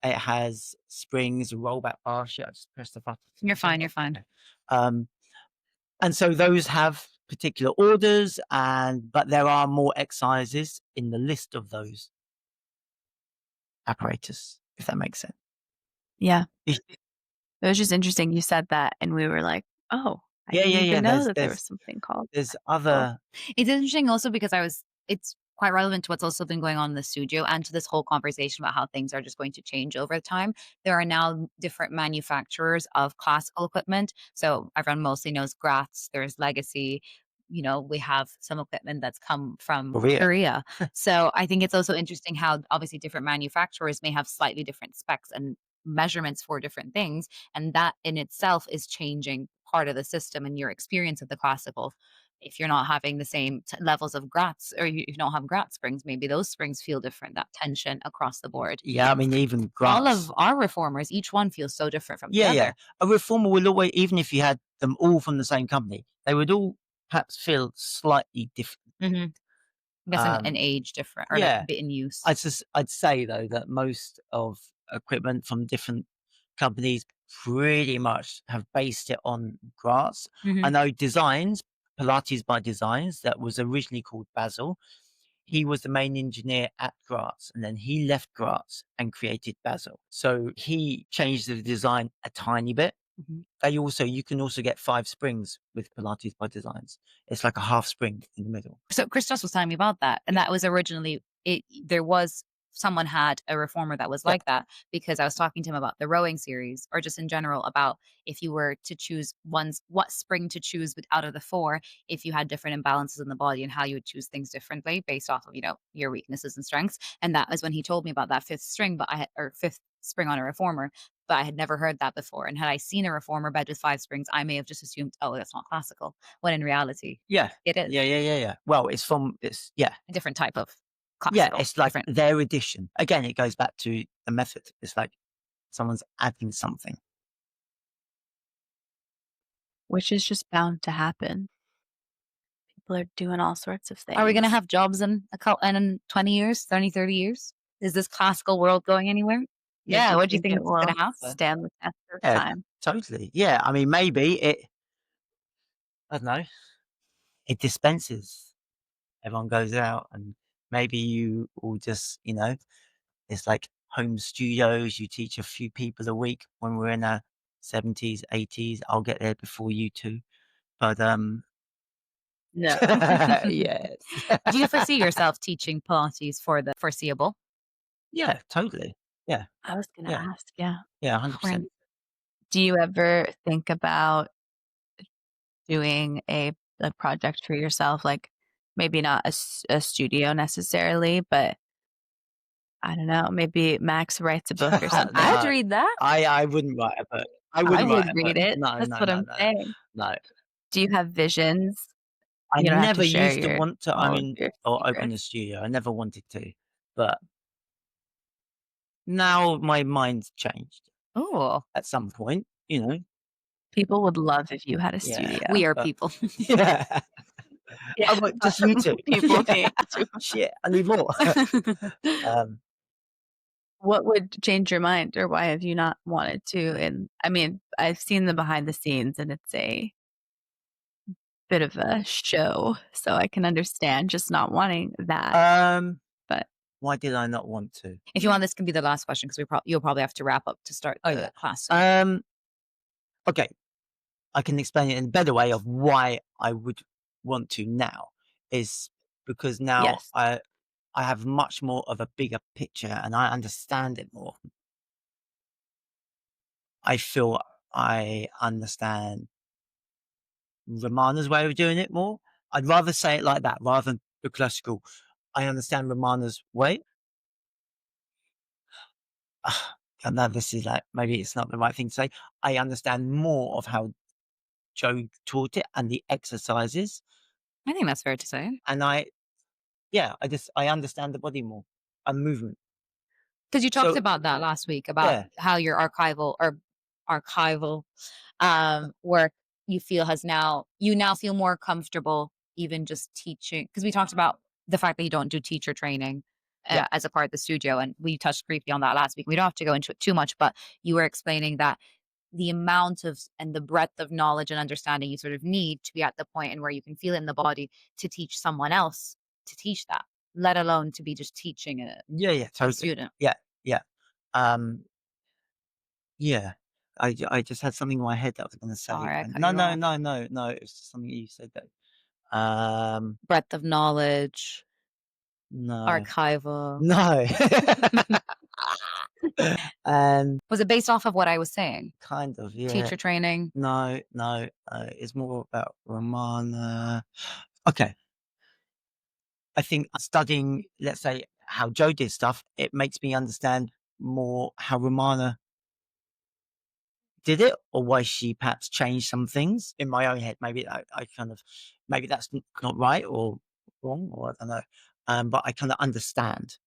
it has springs, a rollback bar. Shit, I just pressed the button. You're fine. You're fine. Um, and so those have particular orders, but there are more exercises in the list of those apparatus, if that makes sense. Yeah. If- It was just interesting you said that, and we were like, "Oh, I Yeah, didn't yeah, yeah. even know There's that there was there's something called there's classical." other. It's interesting also because it's quite relevant to what's also been going on in the studio and to this whole conversation about how things are just going to change over time. There are now different manufacturers of classical equipment. So everyone mostly knows Gratz, there's Legacy. We have some equipment that's come from Korea. Korea. So I think it's also interesting how obviously different manufacturers may have slightly different specs and measurements for different things. And that in itself is changing part of the system and your experience of the classical. If you're not having the same levels of Gratz, or if you don't have Gratz springs, maybe those springs feel different, that tension across the board. Yeah, I mean even All grass. of our reformers, each one feels so different from the Yeah, yeah. other. A reformer will always, even if you had them all from the same company, they would all perhaps feel slightly different. Hmm. I guess an Um, age different or like yeah, bit in use. I'd say though that most of equipment from different companies pretty much have based it on grass. Hmm. I know Designs, Pilates by Designs, that was originally called Basil. He was the main engineer at Graz, and then he left Graz and created Basil. So he changed the design a tiny bit. Hmm. You can also get 5 springs with Pilates by Designs. It's like a half spring in the middle. So Christos was telling me about that, and that was originally it. There was someone had a reformer that was Yeah. like that, because I was talking to him about the rowing series, or just in general about if you were to choose what spring to choose out of the four, if you had different imbalances in the body and how you would choose things differently based off of, your weaknesses and strengths. And that was when he told me about that fifth string, or fifth spring on a reformer, but I had never heard that before. And had I seen a reformer bed with five springs, I may have just assumed, oh, that's not classical, when in reality, Yeah. it is Yeah. Well, it's yeah. a different type of Yeah, classical. it's like Different. their addition. Again, it goes back to the method. It's like someone's adding something. which is just bound to happen. People are doing all sorts of Are we going to things. have jobs in 20 years, 30 years? Is this classical world going anywhere? Yeah, Yeah. do you What do you think think it is going will to happen? stand the test of Yeah, time? totally. Yeah, I mean, maybe I don't know, it dispenses. Everyone goes out and maybe you all just, it's like home studios. You teach a few people a week when we're in our 70s, 80s. I'll get there before you two. But, No. yes. Do you foresee yourself teaching Pilates for the foreseeable? Yeah, totally. Yeah, I was gonna yeah, ask, yeah. yeah, We're 100%. in- Do you ever think about doing a project for yourself? Like maybe not a studio necessarily, but I don't know, maybe Max writes a book or I'd something. No, read that. I wouldn't write a book. I I wouldn't write would a book. read it. No, That's no, what no, I'm no, saying. no. Do you have visions? I You don't have to never share used to your want to, all of your or open a secrets. studio. I never wanted to, but now my mind's changed Oh, at some point. People would love if you had a Yeah, studio. we are but people. yeah. Yeah, Oh, but just you two. people Yeah. need to. Shit, I need more. Um, What would change your mind, or why have you not wanted to? And I mean, I've seen the behind the scenes, and it's a bit of a show, so I can understand just not wanting that. um, But why did I not want to? If you want, this can be the last question because you'll probably have to wrap up to start Oh, the yeah. class soon. Okay, I can explain it in a better way of why I would want to now is because now yes, I have much more of a bigger picture and I understand it more. I feel I understand Romana's way of doing it more. I'd rather say it like that rather than the classical. I understand Romana's way. I know this is like maybe it's not the right thing to say. I understand more of how Joe taught it and the exercises, I think that's fair to say. and I understand the body more and movement. Because you talked So about that last week about yeah, how your archival work you now feel more comfortable even just teaching, because we talked about the fact that you don't do teacher training yeah, as a part of the studio, and we touched briefly on that last week. We don't have to go into it too much, but you were explaining that the amount of and the breadth of knowledge and understanding you sort of need to be at the point and where you can feel it in the body to teach someone else to teach that, let alone to be just teaching yeah, a totally. student. Yeah, yeah, um, yeah. I just had something in my head that I was going to say, Sorry, I and cut no, you no, off. no, no, no. It was something you said that. Breadth of knowledge, No, archival. no. And Was it based off of what I was saying? kind of, yeah. Teacher training? No, no. It's more about Romana. Okay, I think studying, let's say, how Joe did stuff, it makes me understand more how Romana did it or why she perhaps changed some things in my own head. Maybe I kind of, maybe that's not right or wrong, or I don't know. But I kind of understand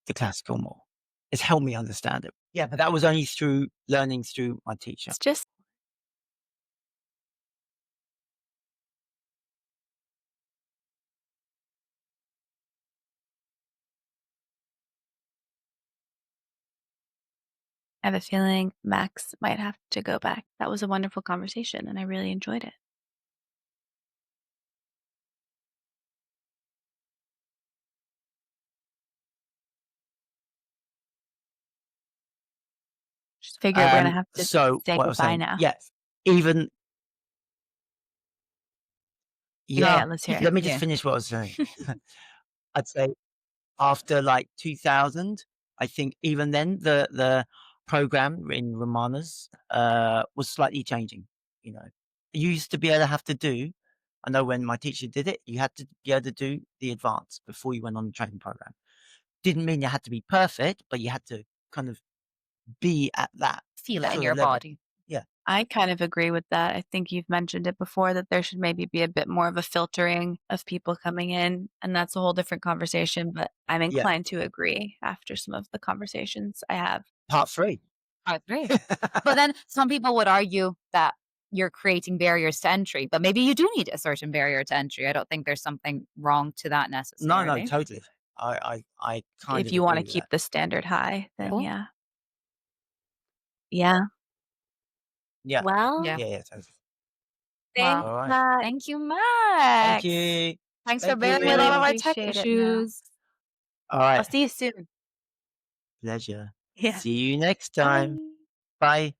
the classical more. It's helped me understand it. Yeah, but that was only through learning through my teacher. it's just I have a feeling Max might have to go back. That was a wonderful conversation, and I really enjoyed it. Just figure we're gonna have to So say what I was goodbye saying, now. yeah, even Yeah, yeah. yeah, let's hear it. Let me just Yeah. finish what I was saying. I'd say after like 2000, I think even then the program in Romanas was slightly changing. You know, you used to be able to have to do. I know when my teacher did it, you had to be able to do the advanced before you went on the training program. Didn't mean you had to be perfect, but you had to kind of be at that Feel it in sort of your level. body. Yeah. I kind of agree with that. I think you've mentioned it before that there should maybe be a bit more of a filtering of people coming in, and that's a whole different conversation, but I'm Yeah. inclined to agree after some of the conversations I have. Part 3. I agree. But then some people would argue that you're creating barriers to entry, but maybe you do need a certain barrier to entry. I don't think there's something wrong to that No, necessarily. totally. I kind If of you want agree to with keep that. the standard high, then Cool. yeah. Yeah. Yeah. Well, Yeah. Yeah, totally. thanks, Well, All right. Max. thank you, Thank Max. you. Thanks for Thank bearing with Really all of you. our tech appreciate it, Max. issues. All I'll right. see you soon. Pleasure. Yeah. See you next Bye. time. Bye.